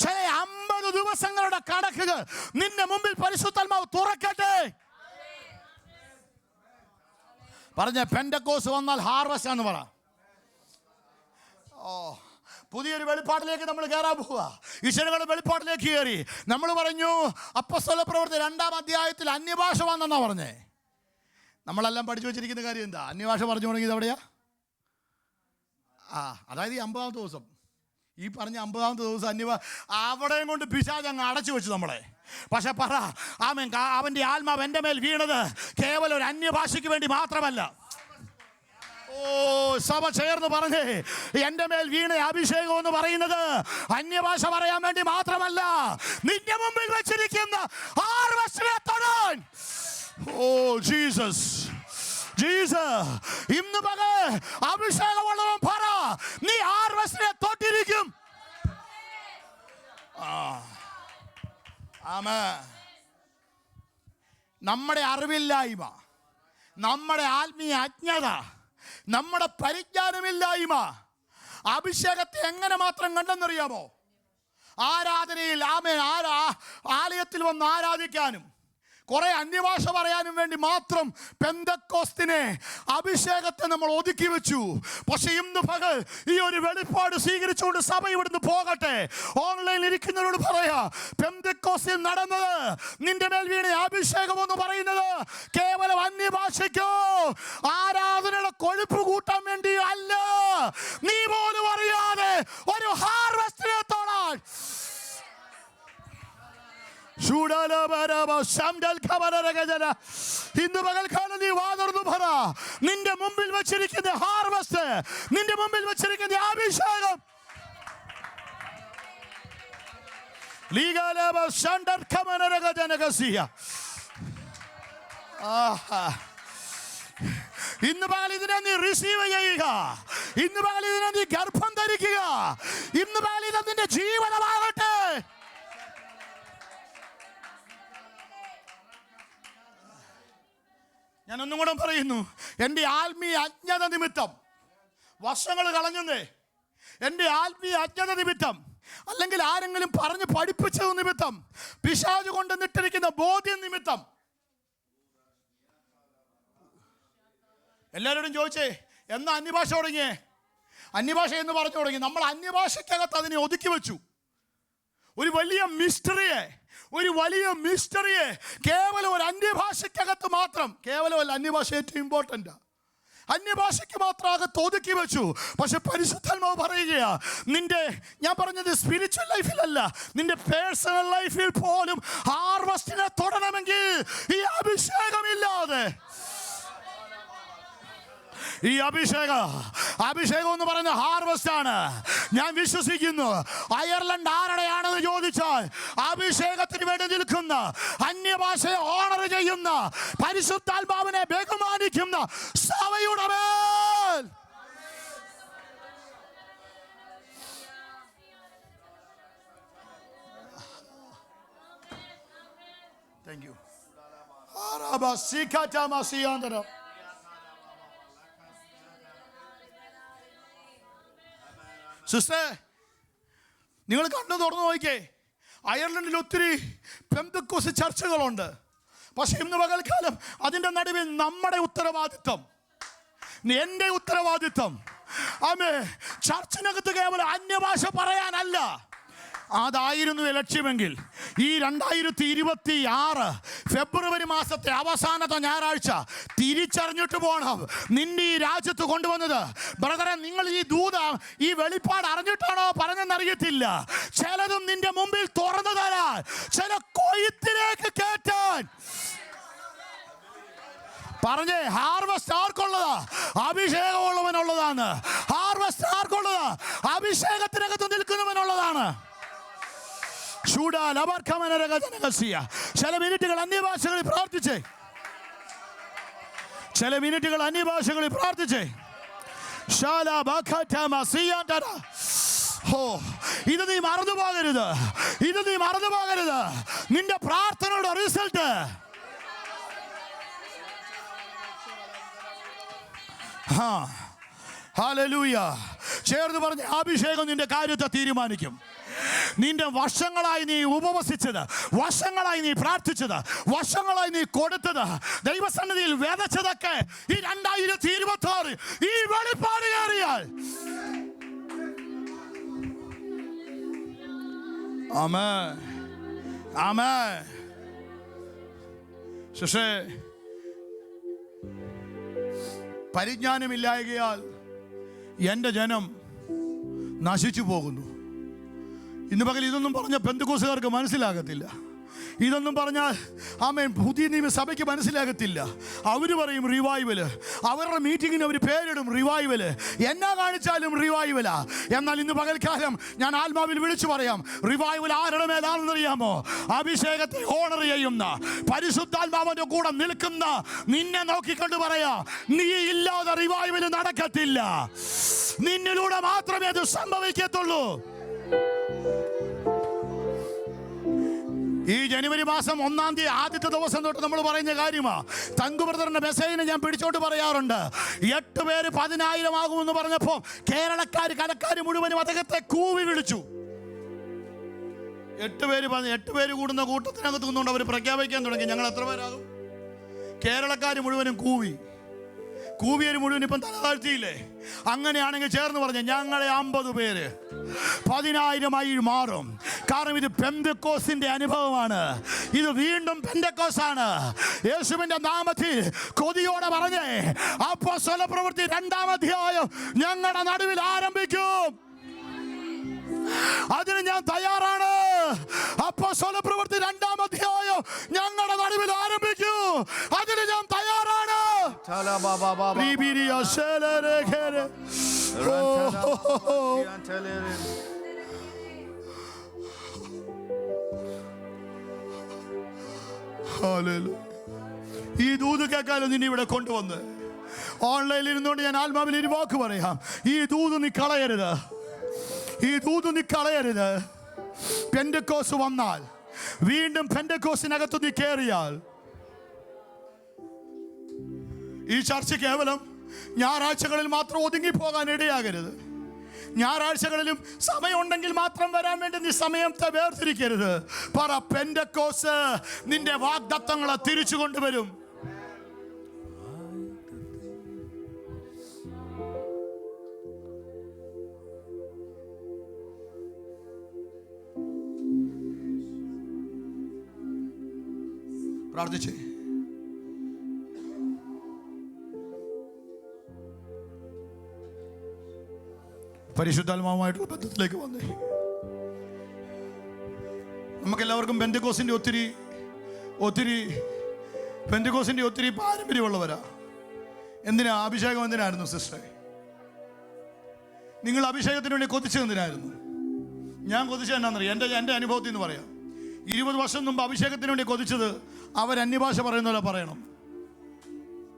ചില 50 ദിവസങ്ങളുടെ കണക്കുകൾ നിന്റെ മുമ്പിൽ പരിശുദ്ധാത്മാവ് തുറക്കട്ടെ. പറഞ്ഞ പെന്തക്കോസ് വന്നാൽ ഹാർവസ്റ്റ് എന്ന് പറ. പുതിയൊരു വെളിപ്പാട്ടിലേക്ക് നമ്മൾ കയറാൻ പോവുക. ഈശ്വരങ്ങളുടെ വെളിപ്പാട്ടിലേക്ക് കയറി. നമ്മൾ പറഞ്ഞു അപ്പോസ്തല പ്രവൃത്തി 2-ാം അധ്യായത്തിൽ അന്യഭാഷ വന്നെന്നാ പറഞ്ഞേ. നമ്മളെല്ലാം പഠിച്ചു വെച്ചിരിക്കുന്ന കാര്യം എന്താ? അന്യഭാഷ പറഞ്ഞു തുടങ്ങിയത് എവിടെയാ? അതായത് ഈ 50-ാമത്തെ ദിവസം, ഈ പറഞ്ഞ 50-ാമത്തെ ദിവസം അവിടെയും കൊണ്ട് പിശാച് അങ്ങ് അടച്ചു വെച്ചു നമ്മളെ. പക്ഷെ പറ ആമേൻ, അവൻ്റെ ആത്മാവ് എൻ്റെ മേൽ വീണത് കേവലം ഒരു അന്യഭാഷയ്ക്ക് വേണ്ടി മാത്രമല്ല. സഭ ചേർന്ന് പറഞ്ഞേ, എൻ്റെ മേൽ വീണ അഭിഷേകം എന്ന് പറയുന്നത് അന്യഭാഷ പറയാൻ വേണ്ടി മാത്രമല്ല, നിന്റെ മുമ്പിൽ വെച്ചിരിക്കുന്ന ഹാർവസ്റ്റിനെ തൊടാൻ. ജീസസ്, ഇന്ന് പകൽ അഭിഷേകമുള്ളവൻ പറ, നീ ഹാർവസ്റ്റിനെ തൊട്ടിരിക്കും. നമ്മുടെ അറിവില്ലായ്മ, നമ്മുടെ ആത്മീയ അജ്ഞത, നമ്മുടെ പരിജ്ഞാനമില്ലായ്മ അഭിഷേകത്തെ എങ്ങനെ മാത്രം കണ്ടെന്നറിയാമോ? ആരാധനയിൽ ആലയത്തിൽ വന്ന് ആരാധിക്കാനും കുറെ അന്യഭാഷ പറയാനും വേണ്ടി മാത്രം പെന്തക്കോസ്തിനെ, അഭിഷേകത്തെ നമ്മൾ ഒതുക്കി വെച്ചു. പക്ഷെ ഇന്ന് പകൽ ഈ ഒരു വെളിപ്പാട് സ്വീകരിച്ചുകൊണ്ട് സഭ ഇവിടുന്ന് പോകട്ടെ. ഓൺലൈനിൽ ഇരിക്കുന്നവരോട് പറയാ, പെന്തക്കോസ്തിൽ നടന്നത്, നിന്റെ മേൽ വീണ അഭിഷേകം എന്ന് പറയുന്നത് കേവലം അന്യഭാഷയ്ക്കോ ആരാധനയുടെ കൊഴുപ്പ് കൂട്ടാൻ വേണ്ടി അല്ല. നീ പോലും അറിയാതെ ഒരു ഹാർവസ്റ്റിനെ തൊടാൻ. ഇന്ന് പകൽക്കാലം നീ വാതുറന്നു പറ, നിന്റെ മുമ്പിൽ വെച്ചിരിക്കുന്ന ഹാർവസ്റ്റ്, നിന്റെ മുമ്പിൽ വെച്ചിരിക്കുന്ന അഭിഷേകം. ഇന്ന് പകൽ ഇതിനെ നീ റിസീവ് ചെയ്യുക. ഇന്ന് പകൽ ഇതിനെ നീ ഗർഭം ധരിക്കുക. ഇന്ന് പകൽ ഇത് നിന്റെ ജീവനമാകട്ടെ. ഞാൻ ഒന്നും കൂടെ പറയുന്നു, എൻ്റെ ആത്മീയ അജ്ഞത നിമിത്തം വർഷങ്ങൾ കളഞ്ഞേ, എൻ്റെ ആത്മീയ അജ്ഞത നിമിത്തം, അല്ലെങ്കിൽ ആരെങ്കിലും പറഞ്ഞ് പഠിപ്പിച്ചത് നിമിത്തം, പിശാച് കൊണ്ട് നിട്ടിരിക്കുന്ന ബോധ്യം നിമിത്തം. എല്ലാവരോടും ചോദിച്ചേ, എന്നാ അന്യഭാഷ തുടങ്ങിയേ? അന്യഭാഷ എന്ന് പറഞ്ഞു തുടങ്ങി. നമ്മൾ അന്യഭാഷയ്ക്കകത്ത് അതിനെ ഒതുക്കി വെച്ചു. ഒരു വലിയ മിസ്റ്ററിയെ കേവലം ഒരു അന്യഭാഷയ്ക്കകത്ത് മാത്രം, കേവലമല്ല, അന്യഭാഷ ഏറ്റവും ഇമ്പോർട്ടൻ്റ്, അന്യഭാഷയ്ക്ക് മാത്രം അകത്ത് ഒതുക്കി വെച്ചു. പക്ഷെ പരിശുദ്ധാത്മാവ് പറയുകയാ, ഞാൻ പറഞ്ഞത് സ്പിരിച്വൽ ലൈഫിലല്ല, നിന്റെ പേഴ്സണൽ ലൈഫിൽ പോലും ഹാർവസ്റ്റിനെ തൊടണമെങ്കിൽ ഈ അഭിഷേകമില്ലാതെ, ഈ അഭിഷേകം എന്ന് പറയുന്ന ഹാർവസ്റ്റ് ആണ്. ഞാൻ വിശ്വസിക്കുന്നു അയർലൻഡ് ആരുടെയാണെന്ന് ചോദിച്ചാൽ അഭിഷേകത്തിന് വേണ്ടി നിൽക്കുന്ന, അന്യഭാഷയെ ഓണർ ചെയ്യുന്ന, പരിശുദ്ധാത്മാവിനെ ബഹുമാനിക്കുന്ന സഭയുടെ മേൽ താങ്ക് യു. സിസ്റ്റർ, നിങ്ങൾ കണ്ണു തുറന്നു നോക്കിക്കേ. അയർലൻഡിൽ ഒത്തിരി പെന്തക്കോസ്ത് ചർച്ചകളുണ്ട്. പക്ഷെ ഇന്ന് പകൽക്കാലം അതിൻ്റെ നടുവിൽ നമ്മുടെ ഉത്തരവാദിത്വം, എൻ്റെ ഉത്തരവാദിത്വം, ആമേ, ചർച്ചിനകത്ത് കേവലം അന്യഭാഷ പറയാനല്ല. അതായിരുന്നു ലക്ഷ്യമെങ്കിൽ ഈ 2026 ഫെബ്രുവരി മാസത്തെ അവസാനത്തെ ഞായറാഴ്ച തിരിച്ചറിഞ്ഞിട്ട് പോകണം നിന്നെ ഈ രാജ്യത്ത് കൊണ്ടുവന്നത്. ബ്രദറെ, നിങ്ങൾ ഈ ഈ വെളിപ്പാട് അറിഞ്ഞിട്ടാണോ പറഞ്ഞെന്നറിയത്തില്ല. ചിലതും നിന്റെ മുമ്പിൽ തുറന്നു തരാൻ, ചില കൊയ്ത്തിലേക്ക് കേറ്റാൻ. പറഞ്ഞേ, ഹാർവസ്റ്റ് ആർക്കുള്ളതാ? അഭിഷേകമുള്ളവനുള്ളതാണ്. ഹാർവസ്റ്റ് ആർക്കുള്ളതാ? അഭിഷേകത്തിനകത്ത് നിൽക്കുന്നവനുള്ളതാണ്. ചില മിനിറ്റുകൾ അന്യഭാഷകളിൽ പ്രാർത്ഥിച്ചേ, ചില മിനിറ്റുകൾ അന്യഭാഷകളിൽ പ്രാർത്ഥിച്ചേ. ഇത് നീ മറന്നു പോകരുത്, ഇത് നീ മറന്നു പോകരുത്. നിന്റെ പ്രാർത്ഥനയുടെ റിസൾട്ട് ഹല്ലേലൂയ. ചേർന്ന് പറഞ്ഞ അഭിഷേകം നിന്റെ കാര്യത്തെ തീരുമാനിക്കും. നിന്റെ വർഷങ്ങളായി നീ ഉപവസിച്ചത്, വർഷങ്ങളായി നീ പ്രാർത്ഥിച്ചത്, വർഷങ്ങളായി നീ കൊടുത്തത്, ദൈവസന്നിധിയിൽ വിതച്ചതൊക്കെ ഈ 2026 ഈ വെളിപ്പാട് കയറിയാൽ, ആമേൻ, ആമേൻ. പക്ഷേ പരിജ്ഞാനമില്ലായകയാൽ എൻ്റെ ജനം നശിച്ചു പോകുന്നു. ഇന്ന് പകൽ ഇതൊന്നും പറഞ്ഞ പെന്തക്കോസ്തുകാർക്ക് മനസ്സിലാകത്തില്ല. ഇതൊന്നും പറഞ്ഞാൽ ആമേൻ പുതിയ നിയമസഭയ്ക്ക് മനസ്സിലാകത്തില്ല. അവർ പറയും റിവൈവല്, അവരുടെ മീറ്റിങ്ങിന് അവർ പേരിടും റിവൈവല്, എന്നാ കാണിച്ചാലും റിവൈവലാ. എന്നാൽ ഇന്ന് പകൽക്കാലം ഞാൻ ആത്മാവിൽ വിളിച്ചു പറയാം, റിവൈവൽ ആരുടെ മേലാണെന്നറിയാമോ? അഭിഷേകത്തെ ഓണർ ചെയ്യുന്ന, പരിശുദ്ധാത്മാവിന്റെ കൂടെ നിൽക്കുന്ന നിന്നെ നോക്കിക്കൊണ്ട് പറയാ, നീ ഇല്ലാതെ റിവൈവൽ നടക്കത്തില്ല. നിന്നിലൂടെ മാത്രമേ അത് സംഭവിക്കത്തുള്ളൂ. ഈ ജനുവരി മാസം 1-ാം തീയതി ആദ്യത്തെ ദിവസം തൊട്ട് നമ്മൾ പറയുന്ന കാര്യമാ. തങ്കു ബ്രദറിന്റെ മെസ്സേജിനെ ഞാൻ പിടിച്ചോട്ട് പറയാറുണ്ട്. 8 പേര് 10,000 ആകുമെന്ന് പറഞ്ഞപ്പോൾ കേരളക്കാർ, കടക്കാർ മുഴുവനും അദ്ദേഹത്തെ കൂവി വിളിച്ചു. 8 പേര് കൂടുന്ന കൂട്ടത്തിനകത്ത് നിന്നുകൊണ്ട് അവർ പ്രഖ്യാപിക്കാൻ തുടങ്ങി, ഞങ്ങൾ എത്ര പേരാകും? കേരളക്കാർ മുഴുവനും കൂവിയർ മുഴുവൻ ഇപ്പം തല താഴ്ത്തിയില്ലേ? അങ്ങനെയാണെങ്കിൽ ചേർന്ന് പറഞ്ഞ ഞങ്ങളെ 50 പേര് 10,000 മാറും. കാരണം ഇത് പെന്തക്കോസ്തിന്റെ അനുഭവമാണ്. ഇത് വീണ്ടും പെന്തക്കോസ്താണ്. യേശുവിന്റെ നാമത്തിൽ കൊതിയോടെ പറഞ്ഞേ, അപ്പോസ്തല പ്രവൃത്തി 2-ാം അധ്യായം ഞങ്ങളുടെ നടുവിൽ ആരംഭിക്കും. അതിന് ഞാൻ തയ്യാറാണ്. അപ്പോസ്തല പ്രവൃത്തി 2-ാം അധ്യായം ഞങ്ങളുടെ നടുവിൽ ആരംഭിക്കൂ. അതിന് ഞാൻ തയ്യാറാണ്. ഈ ദൂത് കേൾക്കാലോ നിന്നെ ഇവിടെ കൊണ്ടുവന്ന്. ഓൺലൈനിൽ ഇരുന്നുകൊണ്ട് ഞാൻ ആത്മാവിൽ ഒരു വാക്ക് പറയാം, ഈ ദൂത് നീ കളയരുത്, ഈ ദൂത് നീ കളയരുത്. പെന്തക്കോസ്ത് വന്നാൽ, വീണ്ടും പെന്തക്കോസ്തിനകത്ത് നീ കയറിയാൽ, ഈ ചർച്ച കേവലം ഞായറാഴ്ചകളിൽ മാത്രം ഒതുങ്ങിപ്പോകാൻ ഇടയാകരുത്. ഞായറാഴ്ചകളിലും സമയമുണ്ടെങ്കിൽ മാത്രം വരാൻ വേണ്ടി നീ സമയത്തെ വേർതിരിക്കരുത്. പറ, പെന്തക്കോസ്ത് നിന്റെ വാഗ്ദത്തങ്ങളെ തിരിച്ചു കൊണ്ടുവരും. പ്രാർത്ഥിച്ചേ. പരിശുദ്ധാത്മാവുമായിട്ടുള്ള ബന്ധത്തിലേക്ക് വന്നേ. നമുക്കെല്ലാവർക്കും പെന്തക്കോസ്തിന്റെ ഒത്തിരി പാരമ്പര്യമുള്ളവരാ. എന്തിനാ അഭിഷേകം? എന്തിനായിരുന്നു സിസ്റ്ററെ? നിങ്ങൾ അഭിഷേകത്തിന് വേണ്ടി കൊതിച്ചത് എന്തിനായിരുന്നു? ഞാൻ കൊതിച്ചത് എന്നാന്നറിയാം, എൻ്റെ അനുഭവത്തിൽ നിന്ന് പറയാം. 20 വർഷം മുമ്പ് അഭിഷേകത്തിന് വേണ്ടി കൊതിച്ചത് അവർ അന്യഭാഷ പറയുന്ന പോലെ പറയണം.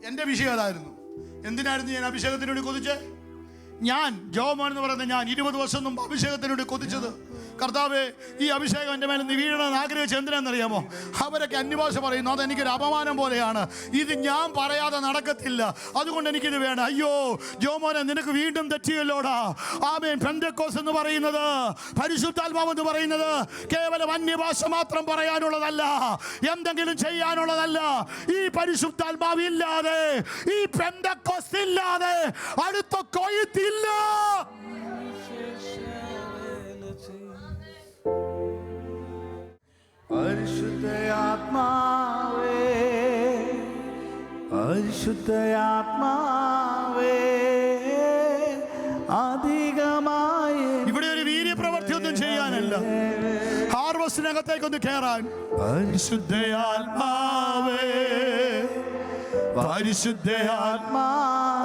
എൻ്റെ വിഷയം അതായിരുന്നു. എന്തിനായിരുന്നു ഞാൻ അഭിഷേകത്തിന് വേണ്ടി കൊതിച്ചേ? ഞാൻ ജോമോൻ എന്ന് പറയുന്നത്, ഞാൻ 20 വർഷം മുമ്പ് അഭിഷേകത്തിന് വേണ്ടി കൊതിച്ചത് കർത്താവേ, ഈ അഭിഷേകം എൻ്റെ മേലെ നീ വീഴണമെന്ന് ആഗ്രഹിച്ച് എന്തിനാണെന്നറിയാമോ? അവരൊക്കെ അന്യഭാഷ പറയുന്നു, അതെനിക്കൊരു അപമാനം പോലെയാണ്, ഇത് ഞാൻ പറയാതെ നടക്കത്തില്ല, അതുകൊണ്ട് എനിക്കിത് വേണം. അയ്യോ ജോമോനെ, നിനക്ക് വീണ്ടും തെറ്റിയല്ലോടാ. ആമേൻ. പെന്തക്കോസ് എന്ന് പറയുന്നത്, പരിശുദ്ധാത്മാവ് എന്ന് പറയുന്നത് കേവലം അന്യഭാഷ മാത്രം പറയാനുള്ളതല്ല, എന്തെങ്കിലും ചെയ്യാനുള്ളതല്ല. ഈ പരിശുദ്ധാത്മാവ് ഇല്ലാതെ, ഈ പെന്തക്കോസ് ഇല്ലാതെ അടുത്ത കൊയ്ത്തില്ല. പരിശുദ്ധയാത്മാവേ, പരിശുദ്ധയാത്മാവേ, അധികമായി ഇവിടെ ഒരു വീര്യപ്രവൃത്തി ഒന്നും ചെയ്യാനല്ല, ഹാർവസ്റ്റിനകത്തേക്കൊന്ന് കയറാൻ. പരിശുദ്ധയാത്മാവേ, പരിശുദ്ധയാത്മാ,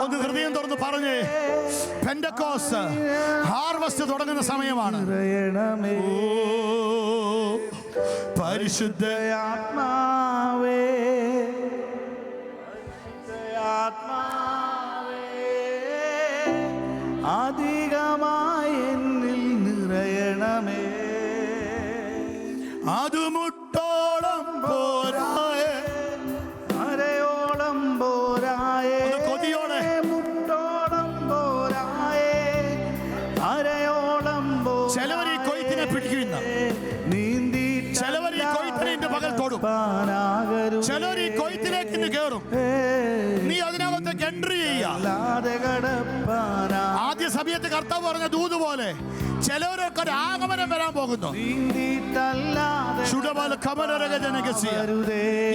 ഒന്ന് ഹൃദയം തുറന്ന് പറഞ്ഞേ. പെന്തക്കോസ്റ്റ് ഹാർവസ്റ്റ് തുടങ്ങുന്ന സമയമാണ്. പരിശുദ്ധയാത്മാവേ, പരിശുദ്ധയാത്മാവേ, അധികമായി എന്നിൽ നിറയണമേ. അത് മുട്ടോളം പോരായേ, അരയോളം പോരായേ, കൊതിയോടെ മുട്ടോളം പോരായേ, അരയോളം ചിലവർ ഈ കൊയ്ത്തിനെ പിടിക്കുന്ന, നീന്തി ചിലവർ ഈ കൊയ്ത്തിനെ പകൽ തൊടും, ചിലവർ ഈ കൊയ്ത്തിലേക്ക് കയറും. നീ അതിനകത്തേക്ക് എൻട്രി ചെയ്യാതെ ആദ്യ സമയത്ത് കർത്താവ് പറഞ്ഞ ദൂത് പോലെ ചിലവരൊക്കെ ഒരു ആഗമനം വരാൻ പോകുന്നു.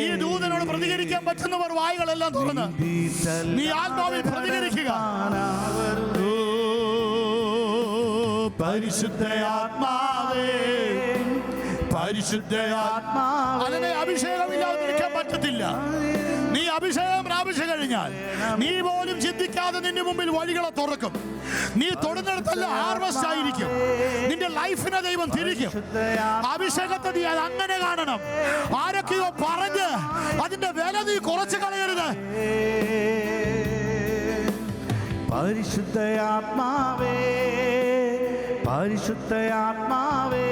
ഈ ദൂതനോട് പ്രതികരിക്കാൻ പറ്റുന്നവർ വായുകളെല്ലാം തുറന്ന് നീ ആത്മാവിൽ പ്രതികരിക്കുക. പരിശുദ്ധയാത്മാവേ, പരിശുദ്ധയാത്മാവേ, അതിനെ അഭിഷേകമില്ലാതിരിക്കാൻ പറ്റത്തില്ല. നീ അഭിഷേകം പ്രാപിച്ചു കഴിഞ്ഞാൽ നീ പോലും ചിന്തിക്കാതെ നിന്റെ മുമ്പിൽ വഴികളെ തുറക്കും. നീ തൊടുന്നിടത്തല്ല ഹാർവസ്റ്റ് ആയിരിക്കും. നിന്റെ ലൈഫിനെ ദൈവം തിരിക്കും. അഭിഷേകത്തെ നീ അത് അങ്ങനെ കാണണം. ആരൊക്കെയോ പറഞ്ഞ് അതിന്റെ വില നീ കുറച്ച് കളയരുത്. പരിശുദ്ധയാത്മാവേ, പരിശുദ്ധയാത്മാവേ,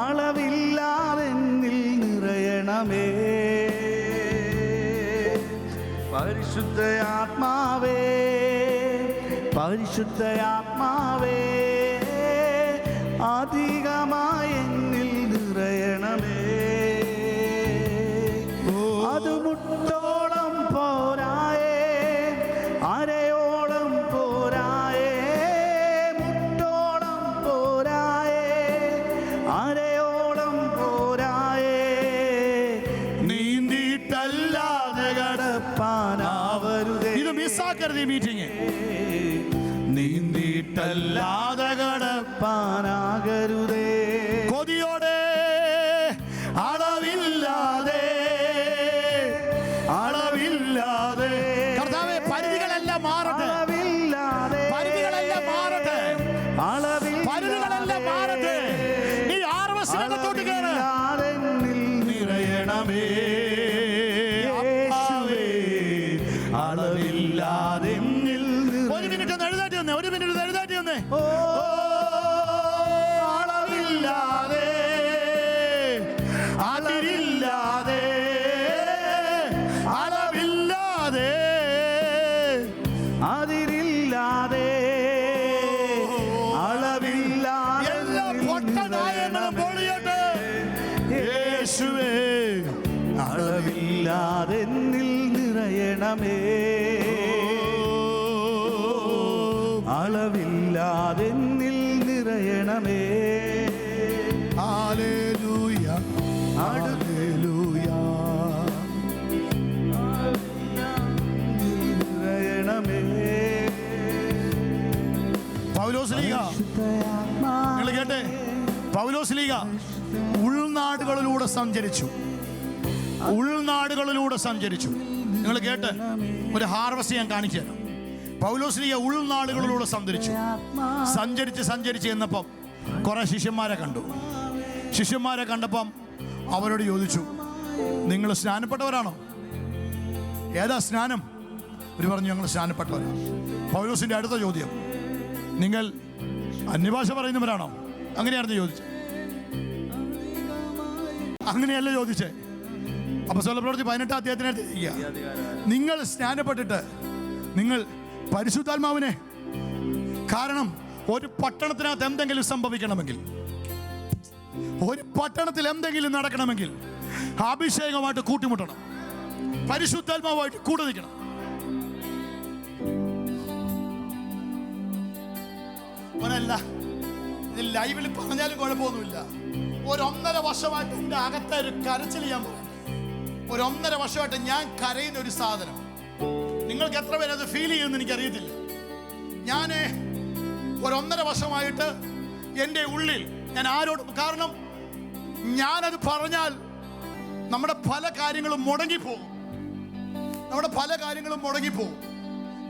അളവില്ലാതെ എന്നിൽ നിറയണമേ. പരിശുദ്ധയാത്മാവേ, പരിശുദ്ധയാത്മാവേ, അധികമായി എന്നിൽ നിറയണമേ. അത് മുട്ടോളം പോരായേ, അരയോളം പോരായേ, മുട്ടോളം പോരായേ, അരയോളം പോരായേ, നീന്തിയിട്ടല്ലാതെ കടപ്പാനാവരുതേ. ഇത് മിസ്സാക്കരുത്. ഈ മീറ്റിംഗ് നീന്തിയിട്ടല്ലാതെ കടപ്പാനാകരുതേ. കൊതിയോടെ, അളവില്ലാതെ, അളവില്ലാതെ. കർത്താവേ, പരിധികളെല്ലാം മാറട്ടെ, പരിധികളെല്ലാം മാറട്ടെ, പരിധികളെല്ലാം മാറട്ടെ. നീ ഹാർവസ്റ്റിനകത്തോട്ട് കയറ്. നിറയണമേ അളവില്ലാതെ. ഒരു മിനിറ്റ് ഒന്ന് എഴുതാറ്റി വന്നേ, ഒരു മിനിറ്റ് എഴുതാറ്റി വന്നേ. അളവില്ലാതെ, അതിരില്ലാതെ, അളവില്ലാതെ, അതിരില്ലാതെ, അളവില്ലാതെ. എല്ലാ പൊട്ടനായങ്ങളും പൊളിയട്ടെ. യേശുവേ, അളവില്ലാതെ എന്നിൽ നിറയണമേ. അളവില്ലാതെ എന്നിൽ നിറയണമേ. Hallelujah, hallelujah. നിറയണമേ. പൗലോസ്ലീഹ, നിങ്ങൾ കേട്ടെ, പൗലോസ്ലീഹ ഉൾനാടുകളിലൂടെ സഞ്ചരിച്ചു, ഉൾനാടുകളിലൂടെ സഞ്ചരിച്ചു. നിങ്ങൾ കേട്ട് ഒരു ഹാർവസ്റ്റ് ഞാൻ കാണിച്ചു തരാം. പൗലോസ്ലീഹ ഉൾനാടുകളിലൂടെ സഞ്ചരിച്ച് എന്നപ്പം കുറെ ശിഷ്യന്മാരെ കണ്ടു. ശിഷ്യന്മാരെ കണ്ടപ്പം അവരോട് ചോദിച്ചു, നിങ്ങൾ സ്നാനപ്പെട്ടവരാണോ? ഏതാ സ്നാനം? അവർ പറഞ്ഞു, ഞങ്ങൾ സ്നാനപ്പെട്ടവരാണ്. പൗലോസിന്റെ അടുത്ത ചോദ്യം, നിങ്ങൾ അന്യഭാഷ പറയുന്നവരാണോ? അങ്ങനെയായിരുന്നു ചോദിച്ചത്? അങ്ങനെയല്ല ചോദിച്ചേ. അപ്പോസ്തല പ്രവൃത്തി 18-ാം അധ്യായത്തിനകത്ത് നിങ്ങൾ സ്നാനപ്പെട്ടിട്ട് നിങ്ങൾ പരിശുദ്ധാത്മാവിനെ, കാരണം ഒരു പട്ടണത്തിനകത്ത് എന്തെങ്കിലും സംഭവിക്കണമെങ്കിൽ, ഒരു പട്ടണത്തിൽ എന്തെങ്കിലും നടക്കണമെങ്കിൽ അഭിഷേകമായിട്ട് കൂട്ടിമുട്ടണം, പരിശുദ്ധാത്മാവായിട്ട് കൂടെ നിൽക്കണം. അവനല്ല ഇത് ലൈവിൽ പറഞ്ഞാലും കുഴപ്പമൊന്നുമില്ല. 1.5 വർഷമായിട്ട് എൻ്റെ അകത്തെ ഒരു കരച്ചിൽ ഞാൻ പറയട്ടെ. 1.5 വർഷമായിട്ട് ഞാൻ കരയുന്ന ഒരു സാധനം, നിങ്ങൾക്ക് എത്ര പേര് അത് ഫീൽ ചെയ്യുമെന്ന് എനിക്കറിയത്തില്ല. ഞാൻ 1.5 വർഷമായിട്ട് എൻ്റെ ഉള്ളിൽ ഞാൻ ആരോടും, കാരണം ഞാനത് പറഞ്ഞാൽ നമ്മുടെ പല കാര്യങ്ങളും മുടങ്ങിപ്പോകും.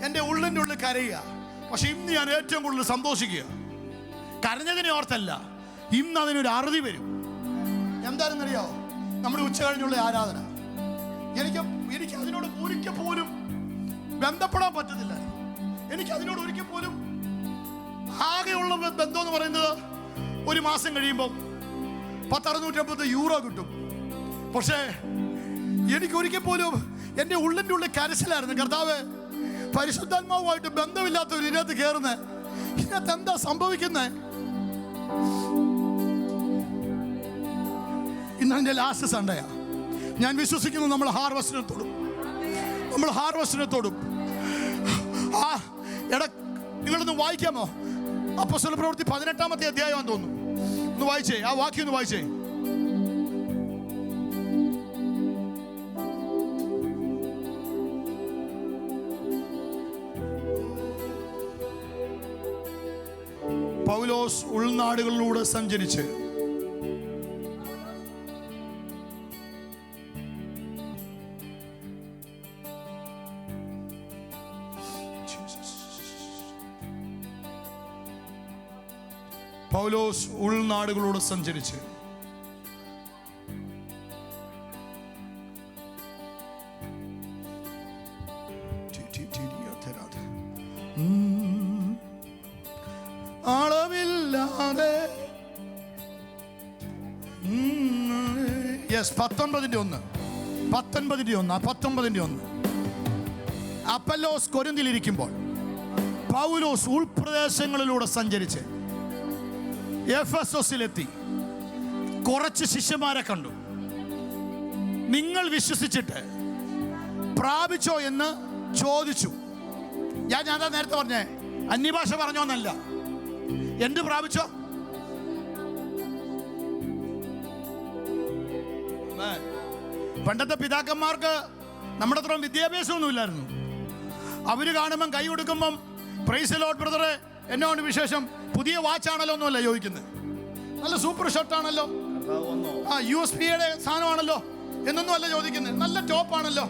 എൻ്റെ ഉള്ളിൻ്റെ ഉള്ളിൽ കരയുക. പക്ഷെ ഇന്ന് ഞാൻ ഏറ്റവും കൂടുതൽ സന്തോഷിക്കുക. കരഞ്ഞതിനെ ഓർത്തല്ല, ഇന്ന് അതിനൊരു അറുതി വരും. എന്താണെന്നറിയാമോ? നമ്മുടെ ഉച്ച കഴിഞ്ഞുള്ള ആരാധന എനിക്ക് അതിനോട് ഒരിക്കൽ പോലും ബന്ധപ്പെടാൻ പറ്റത്തില്ല. എനിക്ക് അതിനോട് ഒരിക്കൽ പോലും ആകെയുള്ള ബന്ധം എന്ന് പറയുന്നത് 1 മാസം കഴിയുമ്പോൾ 10,650 യൂറോ കിട്ടും. പക്ഷേ എനിക്ക് ഒരിക്കൽ പോലും എൻ്റെ ഉള്ളിൻ്റെ ഉള്ളിൽ കരച്ചിലായിരുന്നു. കർത്താവ്, പരിശുദ്ധാത്മാവുമായിട്ട് ബന്ധമില്ലാത്ത ഒരു ഇതിനകത്ത് കയറുന്നത്, ഇതിനകത്ത് എന്താ സംഭവിക്കുന്നത്? ഇന്ന് എൻ്റെ ലാസ്റ്റ് സൺഡേയാ. ഞാൻ വിശ്വസിക്കുന്നു നമ്മൾ ഹാർവസ്റ്റിനെ തൊടും. നിങ്ങളൊന്ന് വായിക്കാമോ? അപ്പോസ്തല പ്രവൃത്തി 18-ാമത്തെ അധ്യായമാണെന്ന് തോന്നുന്നു. ഒന്ന് വായിച്ചേ, ആ വാക്യം ഒന്ന് വായിച്ചേ. പൗലോസ് ഉൾനാടുകളിലൂടെ സഞ്ചരിച്ച് അളവില്ലാതെ 19:1 അപ്പല്ലോസ് കൊരിന്തിലിരിക്കുമ്പോൾ പൗലോസ് ഉൾപ്രദേശങ്ങളിലൂടെ സഞ്ചരിച്ച് എഫെസോസിലെത്തി കുറച്ച് ശിഷ്യന്മാരെ കണ്ടു. നിങ്ങൾ വിശ്വസിച്ചിട്ട് പ്രാപിച്ചോ എന്ന് ചോദിച്ചു. ഞാൻ നേരത്തെ പറഞ്ഞേ, അന്യഭാഷ പറഞ്ഞോന്നല്ല, എന്ത് പ്രാപിച്ചോ? പണ്ടത്തെ പിതാക്കന്മാർക്ക് നമ്മുടെ അത്രയും വിദ്യാഭ്യാസമൊന്നും ഇല്ലായിരുന്നു. അവര് കാണുമ്പം കൈ കൊടുക്കുമ്പം പ്രൈസ് ദി ലോർഡ് ബ്രദറെ, എന്നോട് വിശേഷം, പുതിയ വാച്ചാണല്ലോ ഒന്നുമല്ല ചോദിക്കുന്നത്, നല്ല സൂപ്പർ ഷർട്ടാണല്ലോ, USPയുടെ സാധനമാണല്ലോ എന്നൊന്നും അല്ല ചോദിക്കുന്നത്, നല്ല ടോപ്പാണല്ലോ,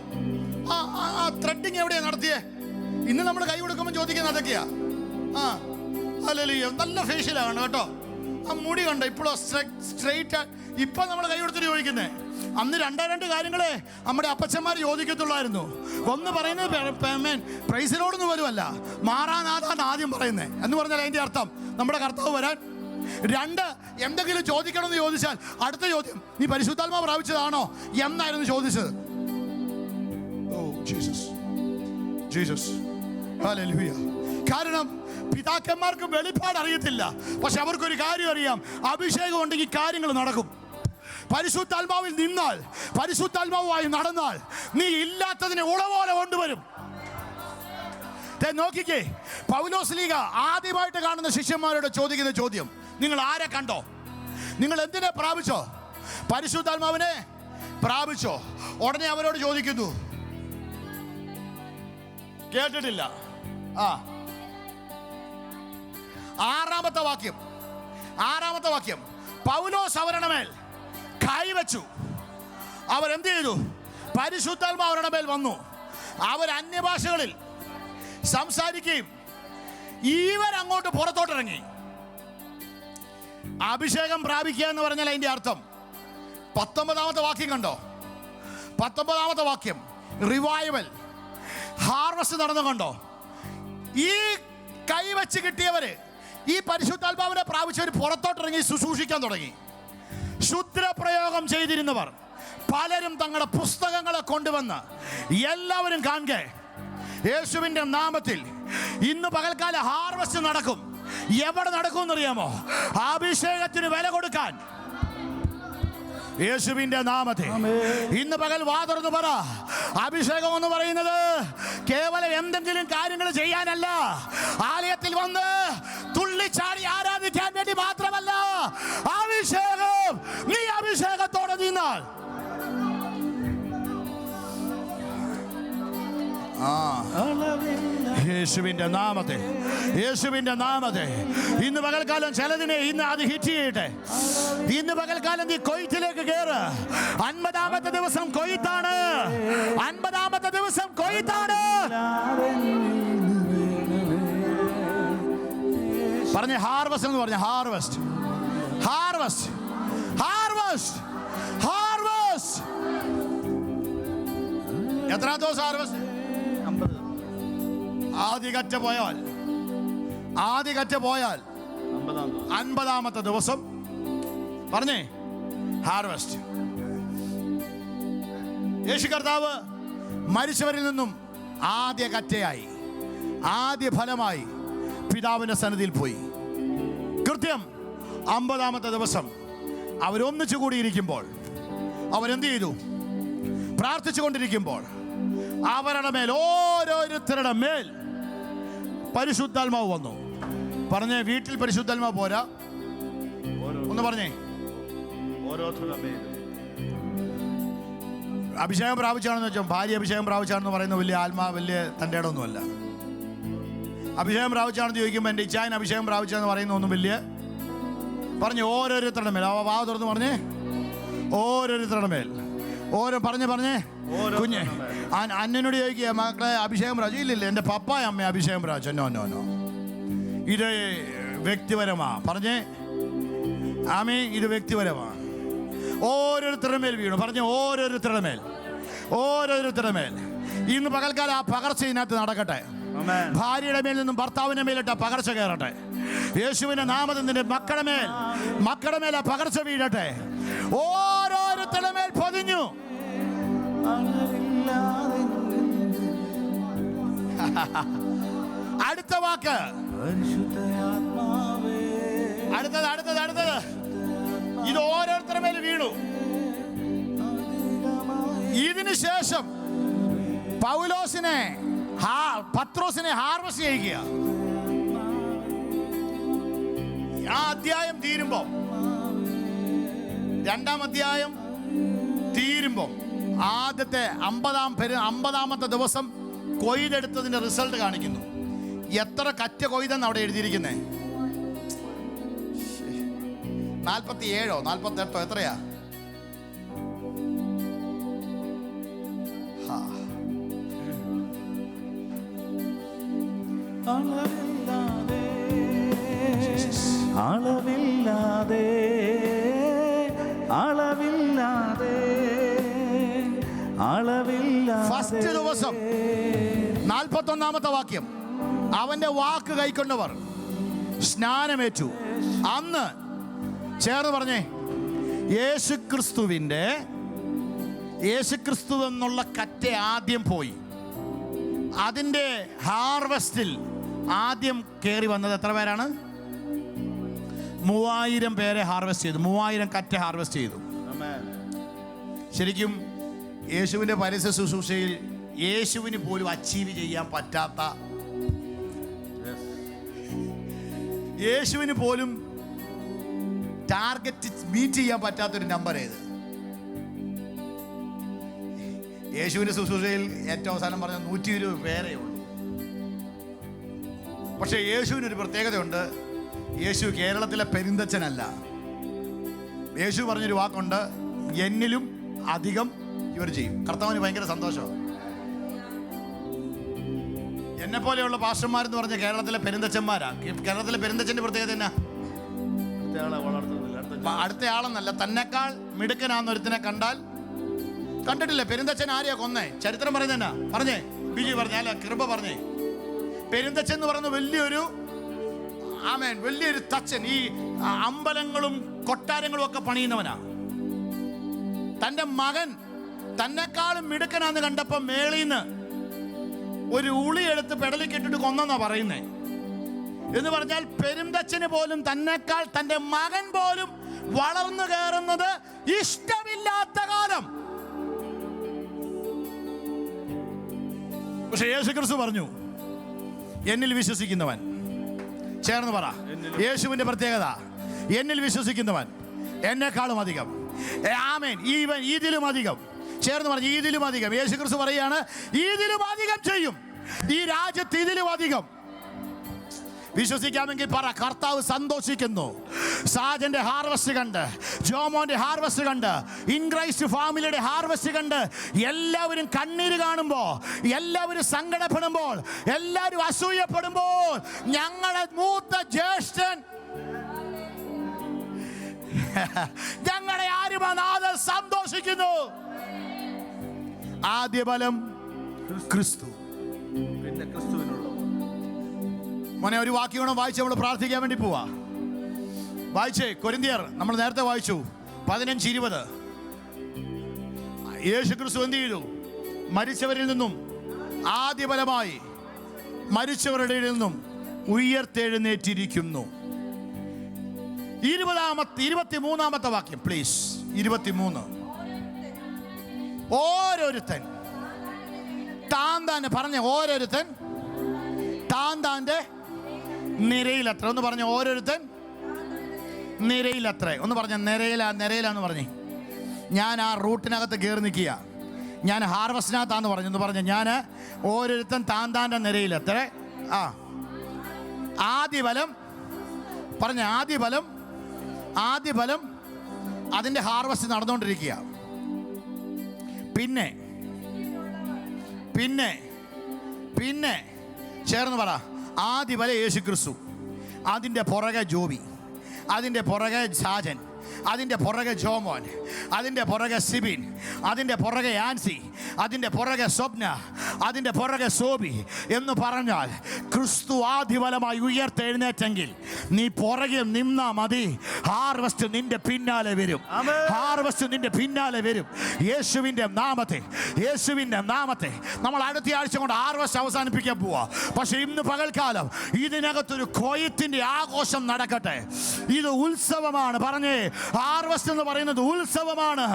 ആ ത്രെഡിങ് എവിടെയാ നടത്തിയേ? ഇന്ന് നമ്മൾ കൈ കൊടുക്കുമ്പോൾ ചോദിക്കുന്നത് അതൊക്കെയാ. അല്ലല്ലോ, നല്ല ഫേഷ്യലാണ് കേട്ടോ, ആ മുടി കണ്ടോ ഇപ്പോഴോ സ്ട്രെയിറ്റ്. ഇപ്പം നമ്മൾ കൈ കൊടുത്തിട്ട് ചോദിക്കുന്നത്. അന്ന് 2 കാര്യങ്ങളെ നമ്മുടെ അപ്പച്ചന്മാർ ചോദിക്കത്തുള്ളായിരുന്നു. ഒന്ന് പറയുന്നത് പ്രൈസിലോടൊന്നും വരുമല്ല, മാറാനാഥാന്ന് ആദ്യം പറയുന്നത് എന്ന് പറഞ്ഞാൽ അതിൻ്റെ അർത്ഥം നമ്മുടെ കർത്താവ് വരാൻ. 2, എന്തെങ്കിലും ചോദിക്കണമെന്ന് ചോദിച്ചാൽ അടുത്ത ചോദ്യം, നീ പരിശുദ്ധാത്മാവ് പ്രാപിച്ചതാണോ എന്നായിരുന്നു ചോദിച്ചത്. Oh Jesus hallelujah. കാരണം പിതാക്കന്മാർക്ക് വെളിപ്പാട് അറിയത്തില്ല, പക്ഷെ അവർക്കൊരു കാര്യം അറിയാം, അഭിഷേകം ഉണ്ടെങ്കിൽ കാര്യങ്ങൾ നടക്കും. പരിശുദ്ധാത്മാവിൽ നിന്നാൽ, പരിശുദ്ധാത്മാവുമായി നടന്നാൽ നീ ഇല്ലാത്തതിനെ ഉളപോലെ കൊണ്ടുവരും. നോക്കിക്കേ, പൗലോസ് ലീഗ ആദ്യമായിട്ട് കാണുന്ന ശിഷ്യന്മാരോട് ചോദിക്കുന്ന ചോദ്യം, നിങ്ങൾ ആരെ കണ്ടോ? നിങ്ങൾ എന്തിനെ പ്രാപിച്ചോ? പരിശുദ്ധാത്മാവിനെ പ്രാപിച്ചോ? ഉടനെ അവരോട് ചോദിക്കുന്നു, കേട്ടിട്ടില്ല. ആറാമത്തെ വാക്യം, പൗലോസ് അവരുടെ മേൽ കൈവച്ചു. അവരെന്ത് ചെയ്തു? പരിശുദ്ധാത്മാവ് അവരുടെ മേൽ വന്നു. അവർ അന്യഭാഷകളിൽ സംസാരിക്കുകയും ഇവരങ്ങോട്ട് പുറത്തോട്ടിറങ്ങി. അഭിഷേകം പ്രാപിക്കുക എന്ന് പറഞ്ഞാൽ അതിൻ്റെ അർത്ഥം 19-ാമത്തെ വാക്യം കണ്ടോ? 19-ാമത്തെ വാക്യം, റിവൈവൽ, ഹാർവസ്റ്റ് നടന്നു കണ്ടോ? ഈ കൈവച്ച് കിട്ടിയവര് ഈ പരിശുദ്ധാത്മാവിനെ പ്രാപിച്ചവർ പുറത്തോട്ടിറങ്ങി ശുശ്രൂഷിക്കാൻ തുടങ്ങി. ക്ഷുദ്രപ്രയോഗം ചെയ്തിരുന്നവർ പലരും തങ്ങളുടെ പുസ്തകങ്ങളെ കൊണ്ടുവന്ന് എല്ലാവരും കാണുക. യേശുവിൻ്റെ നാമത്തിൽ ഇന്ന് പകൽക്കാല ഹാർവസ്റ്റ് നടക്കും. എവിടെ നടക്കുമെന്നറിയാമോ? അഭിഷേകത്തിന് വില കൊടുക്കാൻ യേശുവിൻ്റെ നാമത്തിൽ ഇന്ന് പകൽ വാതുറന്ന് പറ. അഭിഷേകം എന്ന് പറയുന്നത് കേവലം എന്തെങ്കിലും കാര്യങ്ങൾ ചെയ്യാനല്ല, ആലയത്തിൽ വന്ന് തുള്ളിച്ചാടി ആരാധിക്കാൻ വേണ്ടി മാത്രമല്ല. അഭിഷേകം, നീ അഭിഷേകത്തോടെ നിന്നാൽ യേശുവിൻ്റെ നാമത്തിൽ, യേശുവിൻ്റെ നാമത്തിൽ ഇന്ന് പകൽക്കാലം ചിലതിനെ ഇന്ന് അത് ഹിറ്റ് ചെയ്യട്ടെ. ഇന്ന് പകൽക്കാലം നീ കൊയ്ത്തിലേക്ക് കയറ്. 50-ാമത്തെ ദിവസം കൊയ്ത്താണ്. 50-ാമത്തെ ദിവസം കൊയ്ത്താണ്. പറഞ്ഞ ഹാർവസ്റ്റ് എന്ന് പറഞ്ഞ ഹാർവസ്റ്റ്, ഹാർവസ്റ്റ്, ഹാർവസ്റ്റ്, ഹാർവസ്റ്റ്. എത്ര ദിവസം ഹാർവസ്റ്റ്? ആദ്യകറ്റ പോയാൽ 50-ാമത്തെ ദിവസം പറഞ്ഞേ ഹാർവസ്റ്റ്. യേശു കർത്താവ് മരിച്ചവരിൽ നിന്നും ആദ്യ കറ്റയായി, ആദ്യ ഫലമായി പിതാവിന്റെ സന്നിധിയിൽ പോയി. കൃത്യം 50-ാമത്തെ ദിവസം അവരൊന്നിച്ചു കൂടിയിരിക്കുമ്പോൾ അവരെന്ത് ചെയ്തു? പ്രാർത്ഥിച്ചു കൊണ്ടിരിക്കുമ്പോൾ അവരുടെ മേൽ, ഓരോരുത്തരുടെ മേൽ പരിശുദ്ധാത്മാവ് വന്നു. പറഞ്ഞേ, വീട്ടിൽ പരിശുദ്ധാത്മാവ് പോരാ. ഒന്ന് പറഞ്ഞേ, അഭിഷേകം പ്രാപിച്ചാണെന്ന് വെച്ചാൽ ഭാര്യ അഭിഷേകം പ്രാപിച്ചാണെന്ന് പറയുന്ന വലിയ തൻ്റെ ഇടമൊന്നുമല്ല. അഭിഷേകം പ്രാപിച്ചാണെന്ന് ചോദിക്കുമ്പോൾ എൻ്റെ ഇച്ഛായൻ അഭിഷേകം പ്രാപിച്ചെന്ന് പറയുന്ന ഒന്നും വലിയ. പറഞ്ഞ് ഓരോരുത്തരുടെ മേൽ, വാ തുറന്ന് പറഞ്ഞേ, ഓരോരുത്തരുടെ മേൽ പറഞ്ഞേ കുഞ്ഞെ. അന്നനോട് ചോദിക്കുക, മക്കളെ അഭിഷേകം പ്രാപിച്ചു? ഇല്ലില്ല, എൻ്റെ പപ്പായ അമ്മ അഭിഷേകം പ്രാപിച്ചു. നോ, ഇത് വ്യക്തിപരമാ. പറഞ്ഞേ ആമേ, ഇത് വ്യക്തിപരമാണ്. ഓരോരുത്തരുടെ മേൽ വീണു. പറഞ്ഞേ, ഓരോരുത്തരുടെ മേൽ, ഓരോരുത്തരുടെ മേൽ ഇന്ന് പകൽക്കാലം ആ പകർച്ച ഇതിനകത്ത് നടക്കട്ടെ. ഭാര്യയുടെ മേൽ നിന്നും ഭർത്താവിന്റെ മേലിട്ട പകർച്ച കയറട്ടെ. യേശുവിന്റെ നാമത്തിന്റെ മക്കളുടെ മേൽ ആ പകർച്ച വീഴട്ടെ. ഓരോരുത്തരുടെ മേൽ പൊതിഞ്ഞു. അടുത്ത വാക്ക്, അടുത്തത് ഇത് ഓരോരുത്തരുടെ മേൽ വീണു. ഇതിനു ശേഷം പത്രോസിനെ ഹാർവസ്റ്റ് ചെയ്യുക. ആ അധ്യായം തീരുമ്പോ, 2-ാം അധ്യായം തീരുമ്പോ ആദ്യത്തെ 50-ാമത്തെ ദിവസം കൊയ്തെടുത്തതിന്റെ റിസൾട്ട് കാണിക്കുന്നു. എത്ര കറ്റ കൊയ്തെന്ന് അവിടെ എഴുതിയിരിക്കുന്നേ? 47ഓ 48ഓ എത്രയാ? ഫസ്റ്റ് ദിവസം 41-ാമത്തെ വാക്യം, അവന്റെ വാക്ക് കൈക്കൊണ്ടവർ സ്നാനമേറ്റു. അന്ന് ചേർന്ന് പറഞ്ഞേ, യേശുക്രിസ്തു എന്നുള്ള കറ്റ ആദ്യം പോയി. അതിൻ്റെ ഹാർവസ്റ്റിൽ ആദ്യം കയറി വന്നത് എത്ര പേരാണ്? 3000 പേരെ ഹാർവസ്റ്റ് ചെയ്തു. 3000 കറ്റ ഹാർവസ്റ്റ് ചെയ്തു. ശരിക്കും യേശുവിൻ്റെ പരസ്യ ശുശ്രൂഷയിൽ യേശുവിന് പോലും അച്ചീവ് ചെയ്യാൻ പറ്റാത്ത, യേശുവിന് പോലും ടാർഗറ്റ് മീറ്റ് ചെയ്യാൻ പറ്റാത്തൊരു നമ്പർ ഏത്? യേശുവിൻ്റെ ശുശ്രൂഷയിൽ ഏറ്റവും അവസാനം പറഞ്ഞ 120 പേരേ ഉള്ളൂ. പക്ഷേ യേശുവിനൊരു പ്രത്യേകതയുണ്ട്. യേശു കേരളത്തിലെ പെരുന്തച്ഛനല്ല. യേശു പറഞ്ഞൊരു വാക്കുണ്ട്, എന്നിലും അധികം ഇവർ ചെയ്യും. കർത്താവിന് ഭയങ്കര സന്തോഷമാണ്. എന്നെ പോലെയുള്ള പാസ്റ്റർമാരെന്ന് പറഞ്ഞ കേരളത്തിലെ പെരുന്തച്ഛന്മാരാ. കേരളത്തിലെ പെരുന്തച്ഛൻ്റെ പ്രത്യേകത എന്നാ? അടുത്ത ആളെന്നല്ല, തന്നെക്കാൾ മിടുക്കനാന്നൊരുത്തിനെ കണ്ടിട്ടില്ല. പെരുന്തച്ഛൻ ആരെയാ കൊന്നേ? ചരിത്രം പറയുന്നതെന്നാ? പറഞ്ഞേ, ബിജി പറഞ്ഞേ, അല്ല കൃപ പറഞ്ഞേ. പെരുന്തച്ഛൻ എന്ന് പറയുന്ന വലിയൊരു ആമേൻ, വലിയൊരു തച്ചൻ. ഈ അമ്പലങ്ങളും കൊട്ടാരങ്ങളും ഒക്കെ പണിയുന്നവനാ. തൻ്റെ മകൻ തന്നെക്കാളും മിടുക്കനാന്ന് കണ്ടപ്പോൾ മേളീന്ന് ഒരു ഉളി എടുത്ത് പെടലിൽ കെട്ടിട്ട് കൊന്നെന്നാ പറയുന്നേ. എന്ന് പറഞ്ഞാൽ പെരുന്തച്ഛന് പോലും തന്നെക്കാൾ തൻ്റെ മകൻ പോലും വളർന്നു കയറുന്നത് ഇഷ്ടമില്ലാത്ത കാലം. പക്ഷെ യേശുക്രിസ്തു പറഞ്ഞു, എന്നിൽ വിശ്വസിക്കുന്നവൻ, ചേർന്ന് പറ, യേശുവിന്റെ പ്രത്യേകത, എന്നിൽ വിശ്വസിക്കുന്നവൻ എന്നെക്കാളും അധികം, ആമേൻ, ഈവൻ ഇതിലും അധികം, ചേർന്ന് പറഞ്ഞു, ഇതിലും അധികം. യേശുക്രിസ്തു പറയാണ്, ഇതിലും അധികം ചെയ്യും, ഈ രാജ്യത്ത് ഇതിലും അധികം. വിശ്വസിക്കാമെങ്കിൽ പറ, കർത്താവ് സന്തോഷിക്കുന്നു. സാജന്റെ ഹാർവസ്റ്റ് കണ്ട്, ജോമോന്റെ ഹാർവസ്റ്റ് കണ്ട്, ഇൻക്രൈസ്റ്റ് ഫാമിലിയുടെ ഹാർവസ്റ്റ് കണ്ട് എല്ലാവരും കണ്ണീര് കാണുമ്പോൾ, എല്ലാവരും സങ്കടപ്പെടുമ്പോൾ, എല്ലാവരും അസൂയപ്പെടുമ്പോൾ, ഞങ്ങളുടെ മൂത്ത ജ്യേഷ്ഠൻ, ഞങ്ങളുടെ ആരുമനാഥൻ സന്തോഷിക്കുന്നു. ആദ്യ ബലം ക്രിസ്തു. പിന്നെ ക്രിസ്തുവിനുള്ള മോനെ ഒരു വാക്യം വായിച്ച് നമ്മൾ പ്രാർത്ഥിക്കാൻ വേണ്ടി പോവാ. വായിച്ചേ, കൊരിന്ത്യർ നമ്മൾ നേരത്തെ വായിച്ചു 15:20. യേശു ക്രിസ്തു എന്ത് ചെയ്തു? മരിച്ചവരിൽ നിന്നും ആദ്യഫലമായി മരിച്ചവരുടെ നിന്നും ഉയർത്തെഴുന്നേറ്റിരിക്കുന്നു. 23-ാമത്തെ വാക്യം പ്ലീസ്. 23. ഓരോരുത്തൻ താൻ പറഞ്ഞ, ഓരോരുത്തൻ താൻ്റെ നിരയിലത്ര. ഒന്ന് പറഞ്ഞ, ഓരോരുത്തൻ നിരയിലത്ര. ഒന്ന് പറഞ്ഞ, നിരയിലാന്ന് പറഞ്ഞേ. ഞാൻ ആ റൂട്ടിനകത്ത് കയറി നിൽക്കുക, ഞാൻ ഹാർവസ്റ്റിനകത്താന്ന് പറഞ്ഞു. ഒന്ന് പറഞ്ഞ, ഞാൻ ഓരോരുത്തൻ താൻ്റെ നിരയിലത്ര. ആദ്യഫലം പറഞ്ഞ, ആദ്യഫലം അതിൻ്റെ ഹാർവസ്റ്റ് നടന്നുകൊണ്ടിരിക്കുക. പിന്നെ പിന്നെ പിന്നെ ചേർന്ന് പറ, ആദ്യഫലം യേശു ക്രിസ്തു, അതിൻ്റെ പുറകെ ജോബി, അതിൻ്റെ പുറകെ സാജൻ, അതിൻ്റെ പുറകെ ജോമോൻ, അതിൻ്റെ പുറകെ സിബിൻ, അതിൻ്റെ പുറകെ ആൻസി, അതിൻ്റെ പുറകെ സ്വപ്ന, അതിൻ്റെ പുറകെ സോബി എന്ന് പറഞ്ഞാൽ ക്രിസ്തു ആദ്യഫലമായി ഉയർത്തെഴുന്നേറ്റെങ്കിൽ നീ പുറകെ നിന്നാ മതി. ഹാർവസ്റ്റ് നിന്റെ പിന്നാലെ വരും. ഹാർവസ്റ്റ് നിന്റെ പിന്നാലെ വരും. യേശുവിൻ്റെ നാമത്തെ നമ്മൾ അടുത്ത ആഴ്ച കൊണ്ട് ഹാർവസ്റ്റ് അവസാനിപ്പിക്കാൻ പോവാ. പക്ഷെ ഇന്ന് പകൽക്കാലം ഇതിനകത്തൊരു കൊയ്ത്തിന്റെ ആഘോഷം നടക്കട്ടെ. ഇത് ഉത്സവമാണ്. പറഞ്ഞേ, ഹാർവസ്റ്റ് എന്ന് പറയുന്നത് ഉത്സവമാണ്.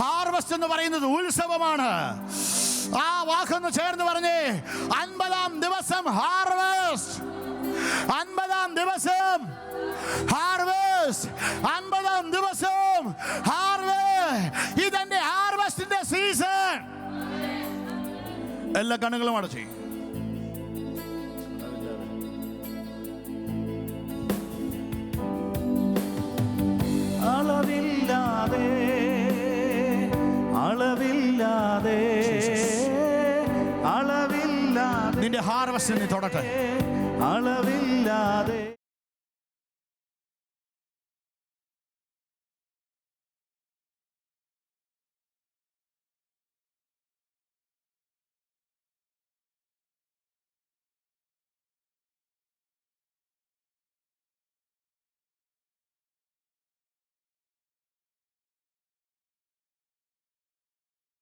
ഹാർവസ്റ്റ് എന്ന് പറയുന്നത് ഉത്സവമാണ്. ആ വാക്കൊന്ന് ചേർന്ന് പറഞ്ഞേ, 50-ാം ദിവസം ഹാർവസ്റ്റ്, 50-ാം ദിവസം ഹാർവസ്റ്റ്, 50-ാം ദിവസം ഹാർവസ്റ്റ്. ഇതെന്റെ ഹാർവസ്റ്റിന്റെ സീസൺ. എല്ലാ കണ്ണുകളും അടച്ചു. അളവില്ലാതെ അളവില്ലാതെ അളവില്ലാതെ നിന്റെ ഹാർവസ്റ്റ് തൊടട്ടെ. അളവില്ലാതെ